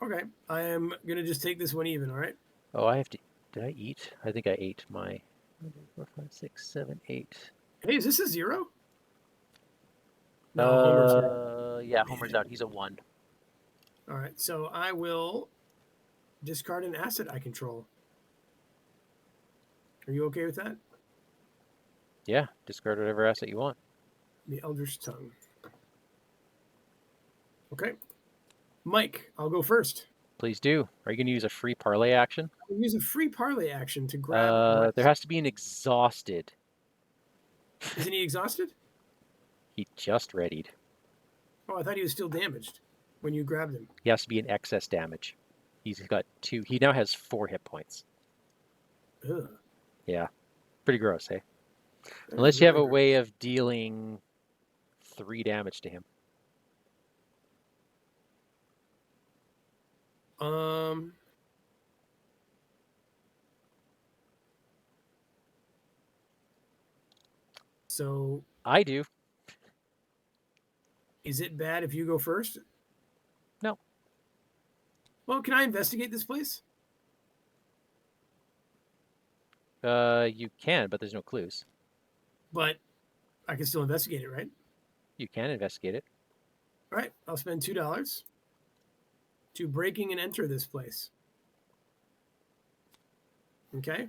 Okay. I am going to just take this one even, all right? Oh, I have to. Did I eat? I think I ate my 4, 5, 6, 7, 8. Hey, is this a 0? No, Homer's here. Yeah, Homer's out. He's a 1. All right. So I will discard an asset I control. Are you okay with that? Yeah, discard whatever asset you want. The Eldritch Tongue. Okay. Mike, I'll go first. Please do. Are you going to use a free parlay action? I'll use a free parlay action to grab There West. has to be an exhausted. Isn't he exhausted? He just readied. Oh, I thought he was still damaged when you grabbed him. He has to be in excess damage. He's got 2. He now has 4 hit points. Ugh. Yeah, pretty gross, hey? That Unless is you have really a way of dealing 3 damage to him. So I do. is it bad if you go first? No. Well, can I investigate this place? You can, but there's no clues. But I can still investigate it, right? You can investigate it. All right. I'll spend $2 to breaking and enter this place. Okay.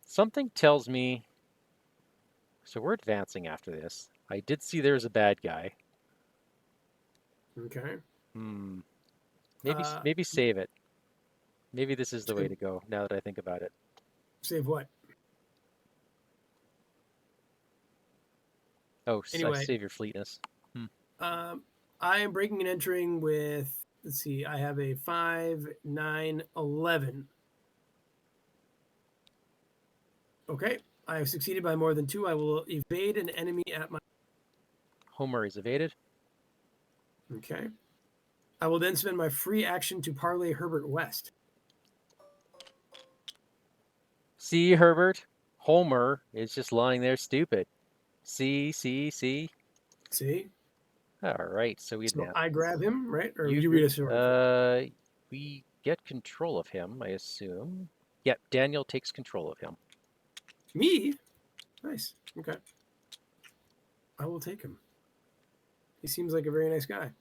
Something tells me. So we're advancing after this. I did see there was a bad guy. Okay. Maybe save it. Maybe this is the way Save, to go. Now that I think about it. save what? Oh, Anyway, save your fleetness. I am breaking and entering with. Let's see. I have a 5, 9, 11. Okay. I have succeeded by more than 2. I will evade an enemy at my. Homer is evaded. Okay. I will then spend my free action to parlay Herbert West. See, Herbert? Homer is just lying there stupid. See? See? All right, so we So advance. I grab him, right? Or You you read a story? we get control of him, I assume. Yep, Daniel takes control of him. Me? Nice. Okay. I will take him. He seems like a very nice guy.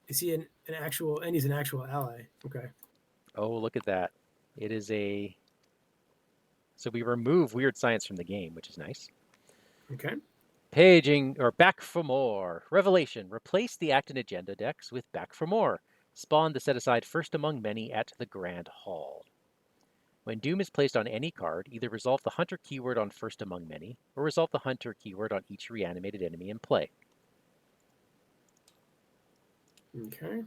Is he an actual, and he's an actual ally. Okay. Oh, look at that. It is a... So we remove weird science from the game, which is nice. Okay. Paging, or back for more. Revelation. Replace the Act and Agenda decks with back for more. Spawn the set aside first among many at the Grand Hall. When Doom is placed on any card, either resolve the Hunter keyword on first among many, or resolve the Hunter keyword on each reanimated enemy in play. Okay.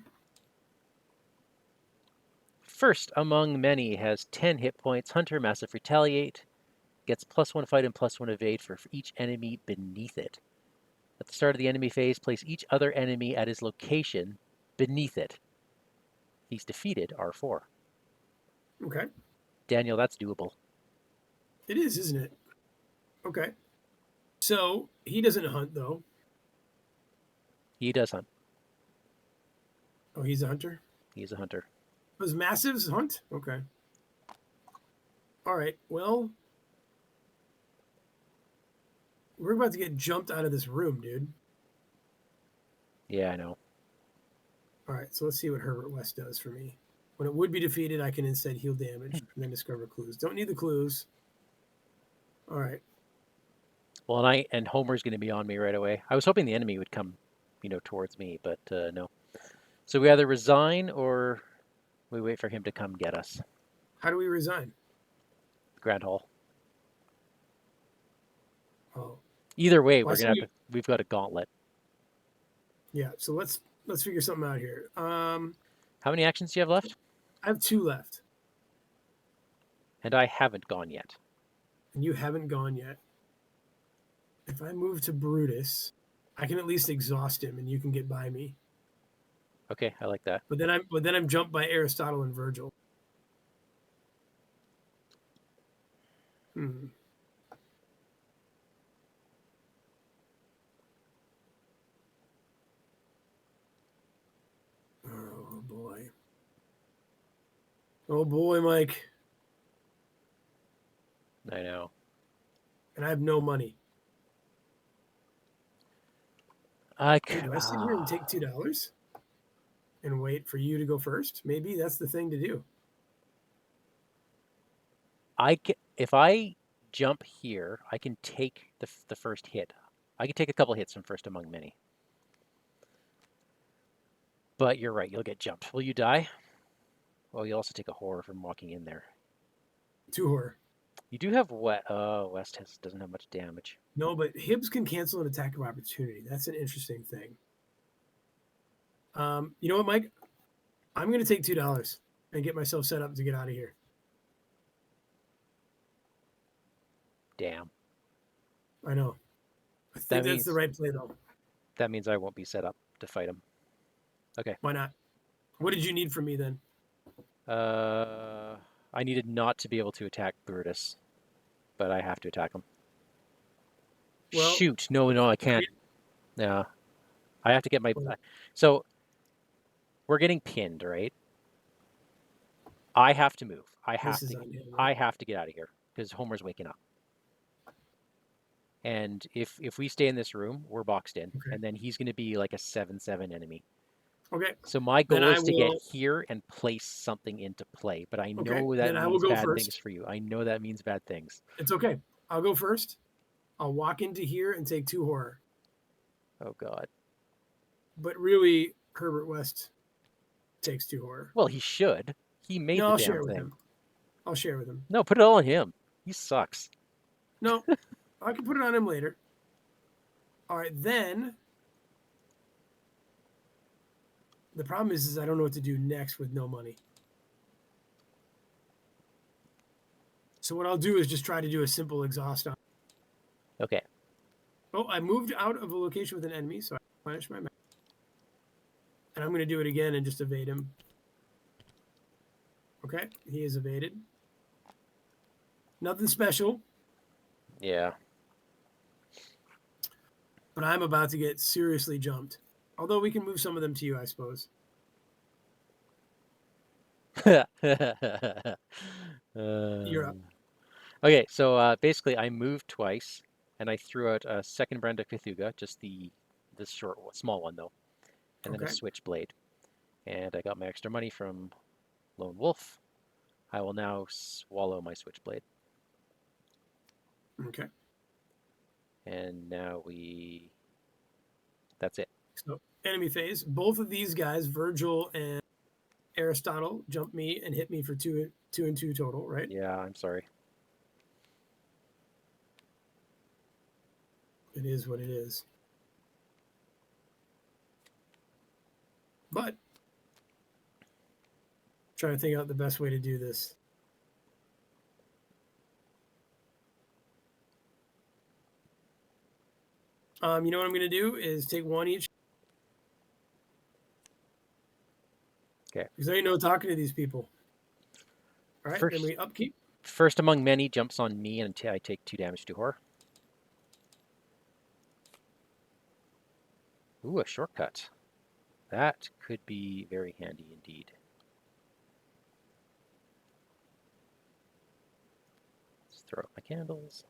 First among many has 10 hit points. Hunter, Massive Retaliate, gets +1 fight and +1 evade for each enemy beneath it. At the start of the enemy phase, place each other enemy at his location beneath it. He's defeated, R4. Okay. Daniel, that's doable. It is, isn't it? Okay. So he doesn't hunt though. He does hunt. Oh, he's a hunter. He's a hunter. Does massives hunt? Okay. All right. Well, we're about to get jumped out of this room, dude. Yeah, I know. All right. So let's see what Herbert West does for me. When it would be defeated, I can instead heal damage and then discover clues. Don't need the clues. All right. Well, and Homer's going to be on me right away. I was hoping the enemy would come, towards me, but no. So we either resign or we wait for him to come get us. How do we resign? Grand Hall. Oh. Either way, Well, we've got a gauntlet. Yeah. So let's figure something out here. How many actions do you have left? I have 2 left. And I haven't gone yet. And you haven't gone yet. If I move to Brutus, I can at least exhaust him, and you can get by me. Okay, I like that. But then I'm jumped by Aristotle and Virgil. Oh boy, Mike. I know. And I have no money. Okay, do I sit here and take $2 and wait for you to go first? Maybe that's the thing to do. If I jump here, I can take the first hit. I can take a couple hits from first among many. But you're right, you'll get jumped. Will you die? Well, you'll also take a horror from walking in there. 2 horror. You do have West. West doesn't have much damage. No, but Hibbs can cancel an attack of opportunity. That's an interesting thing. You know what, Mike? I'm going to take $2 and get myself set up to get out of here. Damn. I know. I think that's the right play, though. That means I won't be set up to fight him. Okay. Why not? What did you need from me then? I needed not to be able to attack Brutus, but I have to attack him. Well, shoot! No, I can't. Yeah, I have to get my. So we're getting pinned, right? I have to move. I have to get out of here because Homer's waking up. And if we stay in this room, we're boxed in, and then he's going to be like a 7/7 enemy. Okay. So my goal is to get here and place something into play, but I know that means bad things for you. I know that means bad things. It's okay. I'll go first. I'll walk into here and take 2 horror. Oh, God. But really, Herbert West takes 2 horror. Well, he should. He made the damn thing. I'll share with him. No, put it all on him. He sucks. No, I can put it on him later. All right, then. The problem is I don't know what to do next with no money. So what I'll do is just try to do a simple exhaust on. Okay. Oh, I moved out of a location with an enemy, so I replenish my map. And I'm going to do it again and just evade him. Okay, he is evaded. Nothing special. Yeah. But I'm about to get seriously jumped. Although we can move some of them to you, I suppose. You're up. Okay, so basically I moved twice, and I threw out a second brand of Cthulhu, just this small one though, and then a switchblade. And I got my extra money from Lone Wolf. I will now swallow my switchblade. Okay. And now that's it. So enemy phase. Both of these guys, Virgil and Aristotle, jumped me and hit me for 2 and 2 total, right? Yeah, I'm sorry. It is what it is. But trying to think out the best way to do this. You know what I'm going to do is take 1 each. Okay. Because I know talking to these people. All right, then we upkeep. First among many jumps on me, and I take 2 damage to horror. Ooh, a shortcut. That could be very handy indeed. Let's throw out my candles.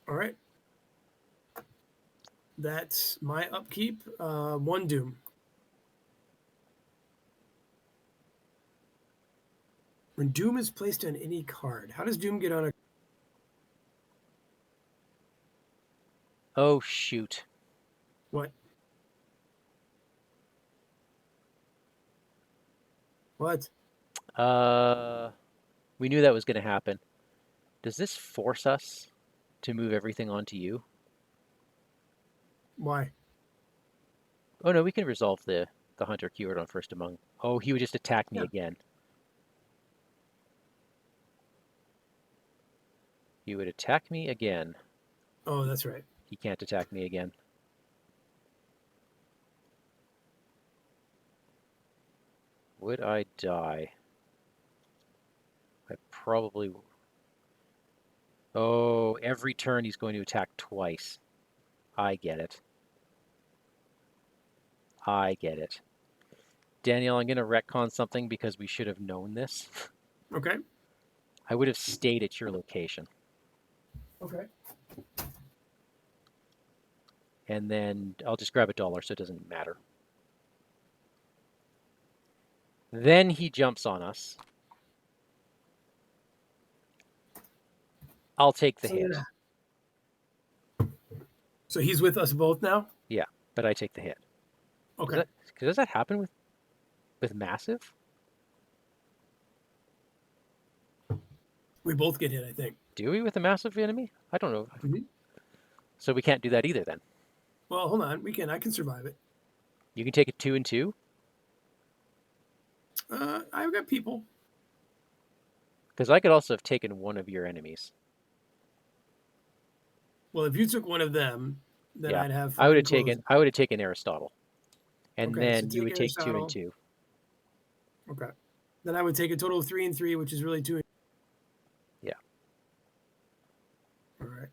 All right. That's my upkeep. 1 doom. When doom is placed on any card, how does doom get on a... Oh, shoot. What? What? We knew that was going to happen. Does this force us to move everything onto you? Why? Oh, no, we can resolve the hunter keyword on first among. Oh, he would just attack me again. He would attack me again. Oh, that's right. He can't attack me again. Would I die? I probably... Oh, every turn he's going to attack twice. I get it. I get it. Daniel, I'm going to retcon something because we should have known this. Okay. I would have stayed at your location. Okay. And then I'll just grab $1 so it doesn't matter. Then he jumps on us. I'll take the hit. So he's with us both now? Yeah, but I take the hit. Okay. Does that happen with massive? We both get hit, I think. Do we with a massive enemy? I don't know. Mm-hmm. So we can't do that either then. Well, hold on. I can survive it. You can take it 2 and 2? I've got people. Because I could also have taken one of your enemies. Well, if you took one of them, then Yeah, I'd have I would fine have taken Aristotle. And Okay, so then you would take 2 and Aristotle. 2. Okay. Then I would take a total of 3 and 3, which is really 2. Yeah. All right.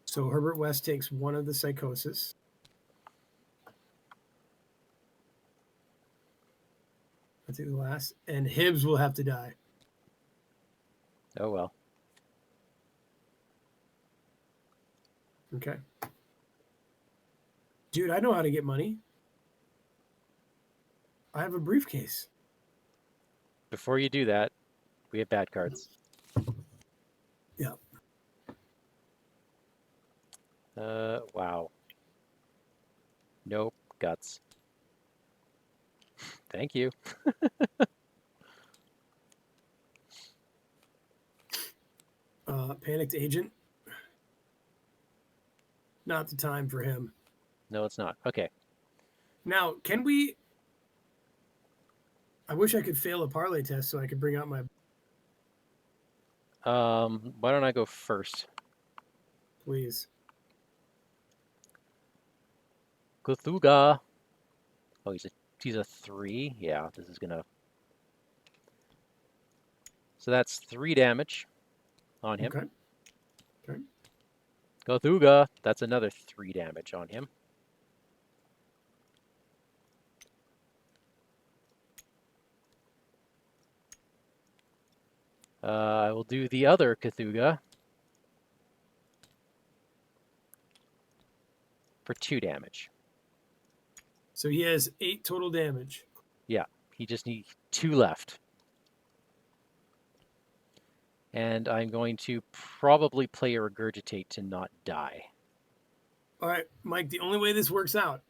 So Herbert West takes one of the psychosis. I'll take the last. And Hibbs will have to die. Oh well. Okay. Dude, I know how to get money. I have a briefcase. Before you do that, we have bad cards. Yeah. Wow. Nope. Guts. Thank you. Panicked agent. Not the time for him. No, it's not. Okay. Now, can we... I wish I could fail a parlay test so I could bring out my... Why don't I go first? Please. Cthulhu. Oh, he's a 3. Yeah, this is gonna. So that's 3 damage on him. Okay. Okay. Cthulhu. That's another 3 damage on him. I will do the other Cthulhu for 2 damage. So he has 8 total damage. Yeah, he just needs 2 left. And I'm going to probably play a Regurgitate to not die. All right, Mike, the only way this works out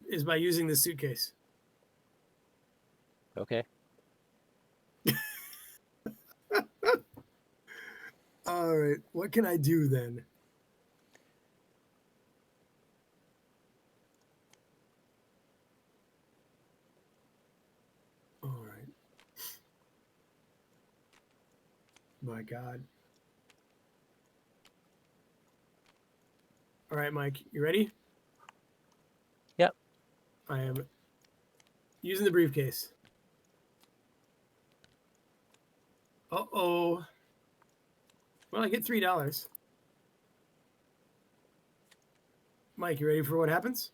is by using this suitcase. Okay. All right, what can I do then? All right. My God. All right, Mike, you ready? Yep. I am using the briefcase. Uh-oh. Well, I get $3. Mike, you ready for what happens?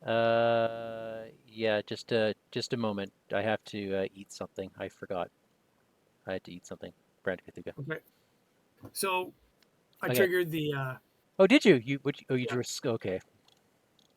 Yeah, just a moment. I have to eat something. I forgot. I had to eat something. Brand Cthulhu. Okay. So I Okay. triggered the Oh, did you? You Yeah. drew okay.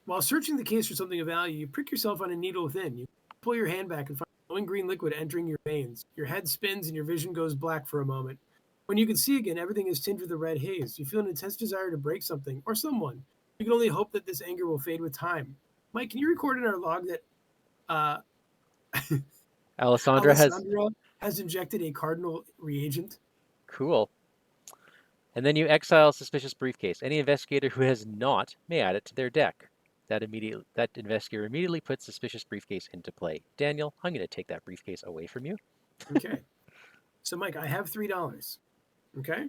while searching the case for something of value, you prick yourself on a needle within. You pull your hand back and find glowing green liquid entering your veins. Your head spins and your vision goes black for a moment. When you can see again, everything is tinged with a red haze. You feel an intense desire to break something or someone. You can only hope that this anger will fade with time. Mike, can you record in our log that Alessandra Alessandra has injected a cardinal reagent? cool. And then you exile suspicious briefcase. Any investigator who has not may add it to their deck. That investigator immediately puts suspicious briefcase into play. Daniel, I'm going to take that briefcase away from you. Okay. So, Mike, I have $3. Okay.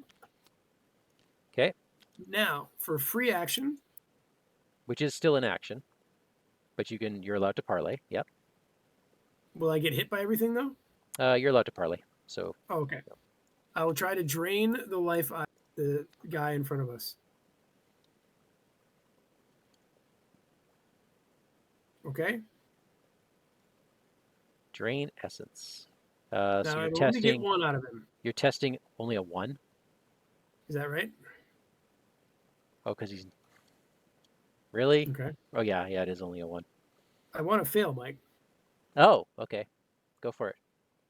Okay. Now, for free action, Which is still in action, but you're allowed to parlay. Yep. will I get hit by everything though? You're allowed to parlay. So Oh, okay. I will try to drain the life out of the guy in front of us. Okay. Drain essence. Now So I will only get one out of him. you're testing only a 1? Is that right? Oh, because he's... Really? Okay. Oh, yeah, it is only a 1. I want to fail, Mike. Oh, okay. Go for it.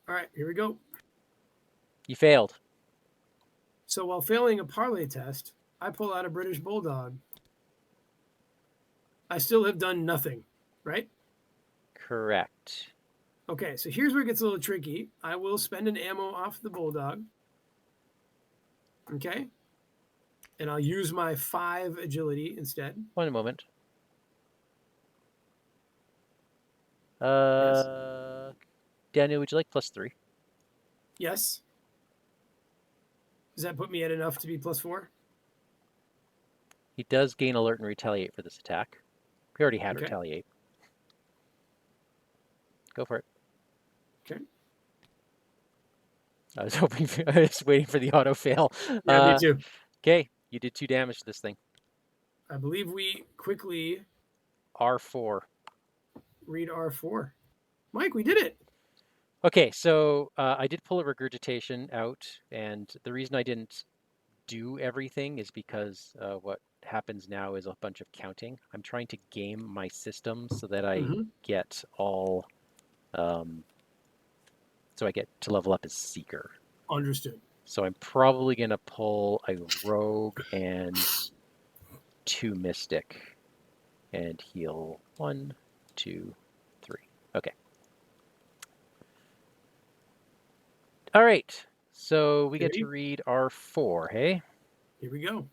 All right, here we go. You failed. So while failing a parlay test, I pull out a British Bulldog. I still have done nothing, right? Correct. Okay, so here's where it gets a little tricky. I will spend an ammo off the Bulldog. Okay. And I'll use my 5 agility instead. One moment. Yes. Daniel, would you like +3? Yes. Does that put me at enough to be +4? He does gain alert and retaliate for this attack. He already had Okay. retaliate. Go for it. Okay. I was waiting for the auto fail. Yeah, me too. Okay, you did 2 damage to this thing. I believe we quickly R4. read R4. Mike, we did it. Okay, so I did pull a regurgitation out, and the reason I didn't do everything is because what happens now is a bunch of counting. I'm trying to game my system so that I get all, so I get to level up as Seeker. Understood. So I'm probably going to pull a Rogue and 2 Mystic and heal 1, 2, 3. Okay. All right. So we get to read R4, hey? Here we go.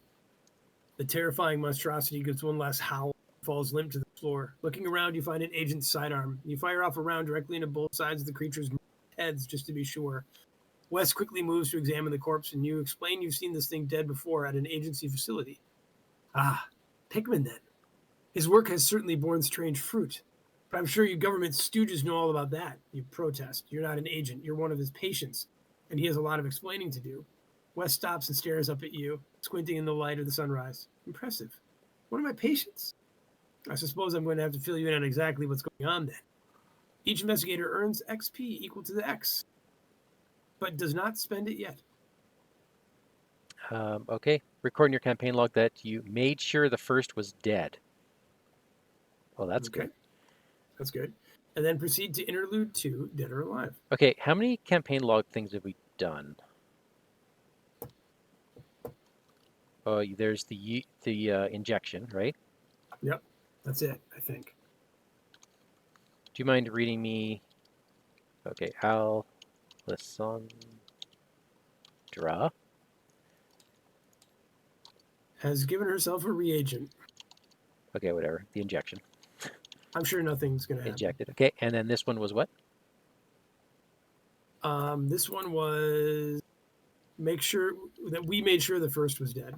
The terrifying monstrosity gives one last howl, falls limp to the floor. Looking around, you find an agent's sidearm. You fire off a round directly into both sides of the creature's heads just to be sure. Wes quickly moves to examine the corpse, and you explain you've seen this thing dead before at an agency facility. Ah, Pickman then. His work has certainly borne strange fruit. But I'm sure you government stooges know all about that. You protest. You're not an agent. You're one of his patients. And he has a lot of explaining to do. Wes stops and stares up at you, squinting in the light of the sunrise. Impressive. One of my patients? I suppose I'm going to have to fill you in on exactly what's going on then. Each investigator earns XP equal to the X, but does not spend it yet. Okay. Record in your campaign log that you made sure the first was dead. Oh, that's good. That's good. And then proceed to Interlude 2, Dead or Alive. Okay, how many campaign log things have we done? Oh, there's the injection, right? Yep, that's it, I think. Do you mind reading me? Okay, Alessandra has given herself a reagent. Okay, whatever. The injection. I'm sure nothing's going to happen. Injected. Okay, and then this one was what? This one was make sure that we made sure the first was dead.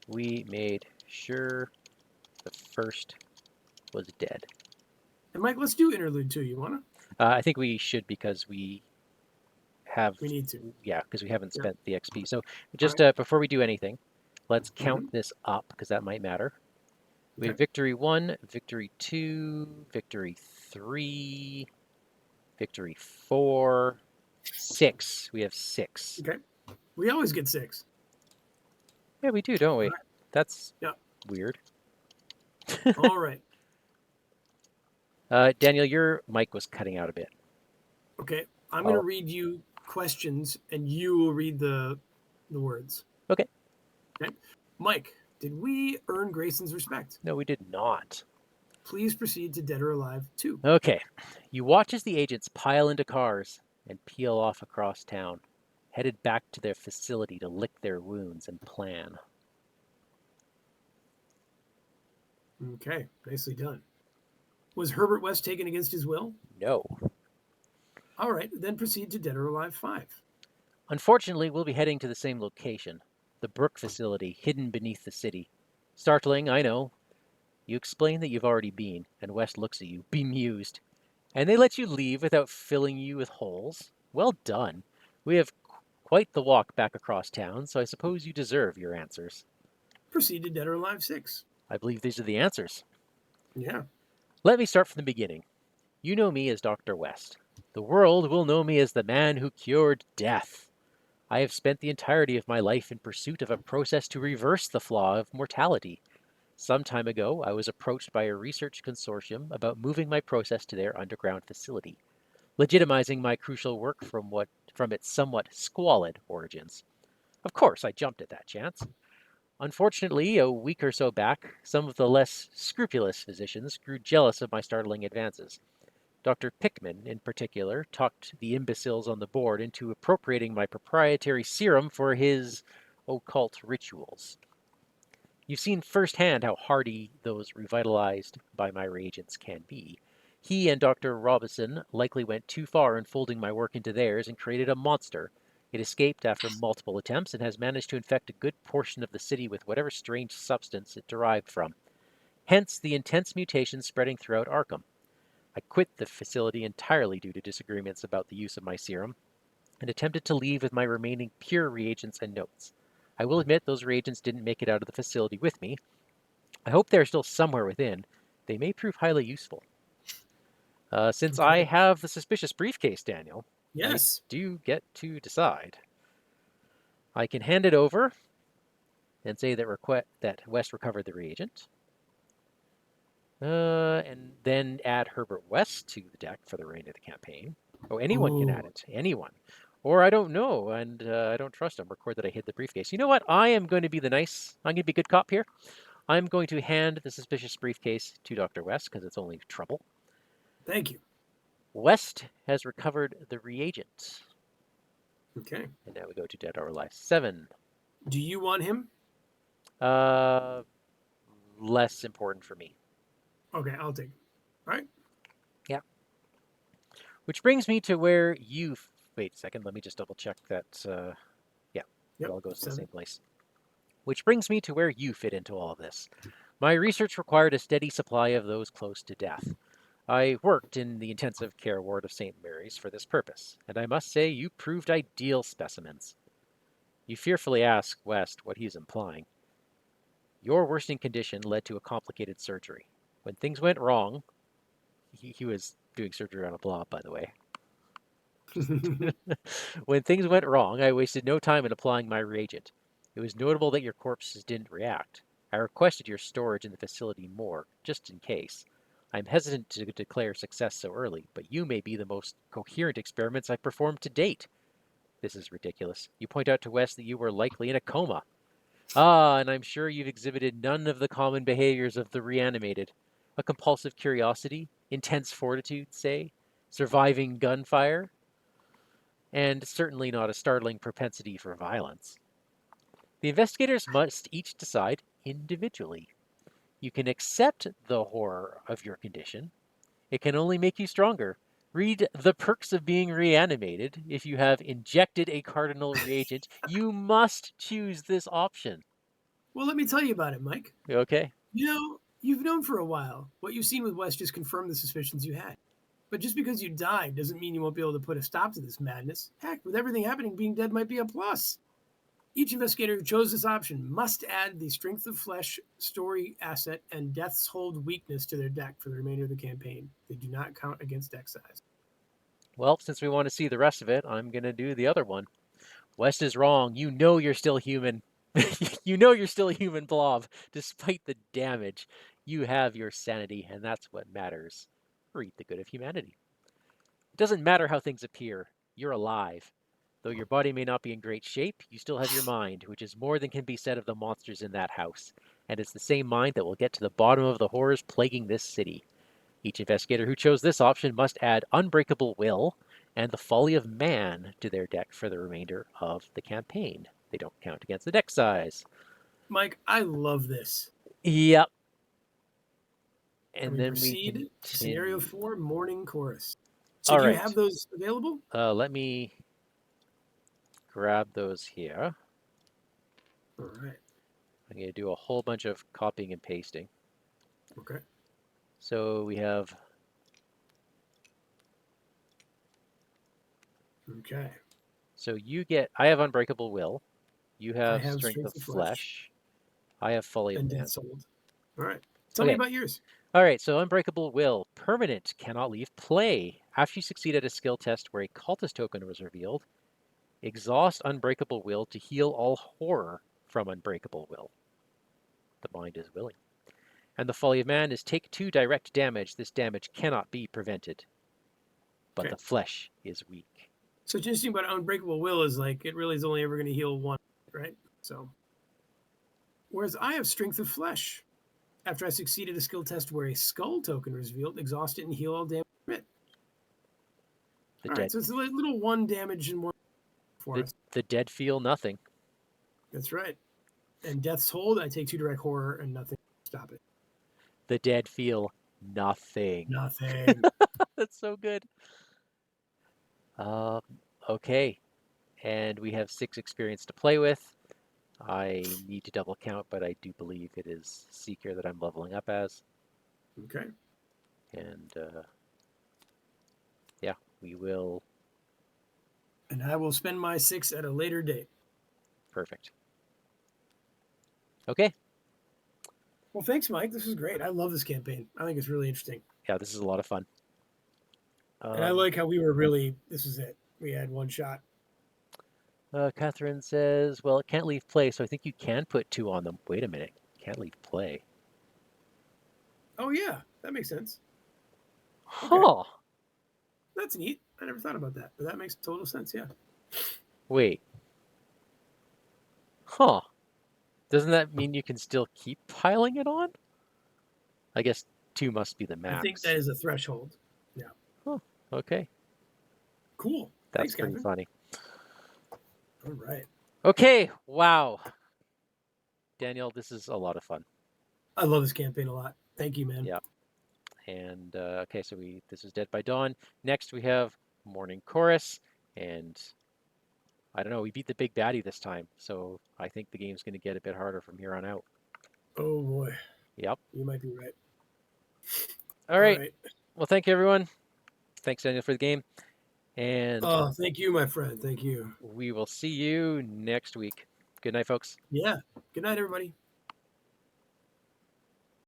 We made sure the first was dead. And Mike, let's do Interlude 2. You want to? I think we should because we need to. Yeah, because we haven't spent the XP. So just before we do anything, let's count this up because that might matter. We have victory 1, victory 2, victory 3, victory 4, 6. We have 6. Okay. We always get 6. Yeah, we do, don't we? That's weird. All right. Daniel, your mic was cutting out a bit. Okay. I'm going to read you questions, and you will read the words. Okay. Mike, did we earn Grayson's respect? No, we did not. Please proceed to Dead or Alive 2. Okay. You watch as the agents pile into cars and peel off across town, headed back to their facility to lick their wounds and plan. Okay. Nicely done. Was Herbert West taken against his will? No. All right. Then proceed to Dead or Alive 5. Unfortunately, we'll be heading to the same location, the Brook facility hidden beneath the city. Startling, I know. You explain that you've already been, and West looks at you, bemused. And they let you leave without filling you with holes? Well done. We have quite the walk back across town, so I suppose you deserve your answers. Proceed to Dead or Alive 6. I believe these are the answers. Yeah. Let me start from the beginning. You know me as Dr. West. The world will know me as the man who cured death. I have spent the entirety of my life in pursuit of a process to reverse the flaw of mortality. Some time ago, I was approached by a research consortium about moving my process to their underground facility, legitimizing my crucial work from its somewhat squalid origins. Of course, I jumped at that chance. Unfortunately, a week or so back, some of the less scrupulous physicians grew jealous of my startling advances. Dr. Pickman, in particular, talked the imbeciles on the board into appropriating my proprietary serum for his occult rituals. You've seen firsthand how hardy those revitalized by my reagents can be. He and Dr. Robison likely went too far in folding my work into theirs and created a monster. It escaped after multiple attempts and has managed to infect a good portion of the city with whatever strange substance it derived from. Hence the intense mutations spreading throughout Arkham. I quit the facility entirely due to disagreements about the use of my serum and attempted to leave with my remaining pure reagents and notes. I will admit those reagents didn't make it out of the facility with me. I hope they're still somewhere within. They may prove highly useful. Since I Okay. have the suspicious briefcase, Daniel, I Yes. do get to decide. I can hand it over and say that West recovered the reagent, and then add Herbert West to the deck for the remainder of the campaign. Oh, anyone can add Ooh. it. Anyone. Or I don't know, and I don't trust him. Record that I hid the briefcase. You know what? I am going to be I'm going to be a good cop here. I'm going to hand the suspicious briefcase to Dr. West because it's only trouble. Thank you. West has recovered the reagent. Okay. And now we go to Dead or Alive 7. Do you want him? Uh, Less important for me. Okay, I'll take him. All right. Yeah. Which brings me to where you. Wait a second, let me just double check that. Yeah, it Yep. all goes to the 7. same place. Which brings me to where you fit into all of this. My research required a steady supply of those close to death. I worked in the intensive care ward of St. Mary's for this purpose, and I must say you proved ideal specimens. You fearfully ask West what he's implying. Your worsening condition led to a complicated surgery. When things went wrong, he was doing surgery on a blob, by the way. When things went wrong, I wasted no time in applying my reagent. It was notable that your corpses didn't react. I requested your storage in the facility morgue, just in case. I'm hesitant to declare success so early, but you may be the most coherent experiments I've performed to date. This is ridiculous. You point out to West that you were likely in a coma. Ah, and I'm sure you've exhibited none of the common behaviors of the reanimated. A compulsive curiosity, intense fortitude, say, surviving gunfire, and certainly not a startling propensity for violence. The investigators must each decide individually. You can accept the horror of your condition. It can only make you stronger. Read The Perks of Being Reanimated. If you have injected a cardinal reagent, you must choose this option. Well, let me tell you about it, Mike. Okay? You've known for a while. What you've seen with West just confirmed the suspicions you had. But just because you died doesn't mean you won't be able to put a stop to this madness. Heck, with everything happening, being dead might be a plus. Each investigator who chose this option must add the strength of flesh story asset and death's hold weakness to their deck for the remainder of the campaign. They do not count against deck size. Well, since we want to see the rest of it, I'm going to do the other one. West is wrong. You know you're still human. You know you're still a human blob, despite the damage. You have your sanity, and that's what matters. Read the good of humanity. It doesn't matter how things appear. You're alive. Though your body may not be in great shape, you still have your mind, which is more than can be said of the monsters in that house. And it's the same mind that will get to the bottom of the horrors plaguing this city. Each investigator who chose this option must add Unbreakable Will and The Folly of Man to their deck for the remainder of the campaign. They don't count against the deck size. Mike, I love this. Yep. And And we then we proceed to scenario continue. 4, Morning Chorus. So All do you have right. those available? Let me grab those here. All right. I'm going to do a whole bunch of copying and pasting. Okay. So we have. Okay. So you get. I have Unbreakable Will. You I have have Strength of Strength of Flesh Flesh. I have Folly of and Man. Death Sold. All right. Tell me Okay. about yours. All right, so Unbreakable Will. Permanent, cannot leave play. After you succeed at a skill test where a cultist token was revealed, exhaust Unbreakable Will to heal all horror from Unbreakable Will. The mind is willing. And the Folly of Man is take 2 direct damage. This damage cannot be prevented, but Okay. the flesh is weak. So what's interesting about Unbreakable Will is like it really is only ever going to heal one, right? So, whereas I have Strength of Flesh. After I succeeded a skill test where a skull token was revealed, exhaust it and heal all damage from it. The All right, dead, so it's a little 1 damage and 1 for us. the dead feel nothing. That's right. And Death's Hold, I take 2 direct horror and nothing to stop it. The dead feel nothing. Nothing. That's so good. Okay, and we have 6 experience to play with. I need to double count, but I do believe it is Seeker that I'm leveling up as. Okay. And yeah, we will. And I will spend my 6 at a later date. Perfect. Okay. Well, thanks, Mike. This is great. I love this campaign. I think it's really interesting. Yeah, this is a lot of fun. And I like how we were really, this is it. We had 1 shot. Catherine says, well, it can't leave play, so I think you can put 2 on them. Wait a minute. Can't leave play. Oh, yeah. That makes sense. Huh. Okay. That's neat. I never thought about that, but that makes total sense. Yeah. Wait. Huh. Doesn't that mean you can still keep piling it on? I guess 2 must be the max. I think that is a threshold. Yeah. Huh. Okay. Cool. That's Thanks, pretty Catherine. funny. All right. Okay. Wow. Daniel, this is a lot of fun. I love this campaign a lot. Thank you, man. Yeah. And okay, so this is Dead by Dawn. Next we have Morning Chorus, and I don't know, we beat the big baddie this time, so I think the game's going to get a bit harder from here on out. Oh boy. Yep. You might be right. All right. Well, thank you, everyone. Thanks, Daniel, for the game. And oh, thank you, my friend. Thank you. We will see you next week. Good night, folks. Yeah. Good night, everybody.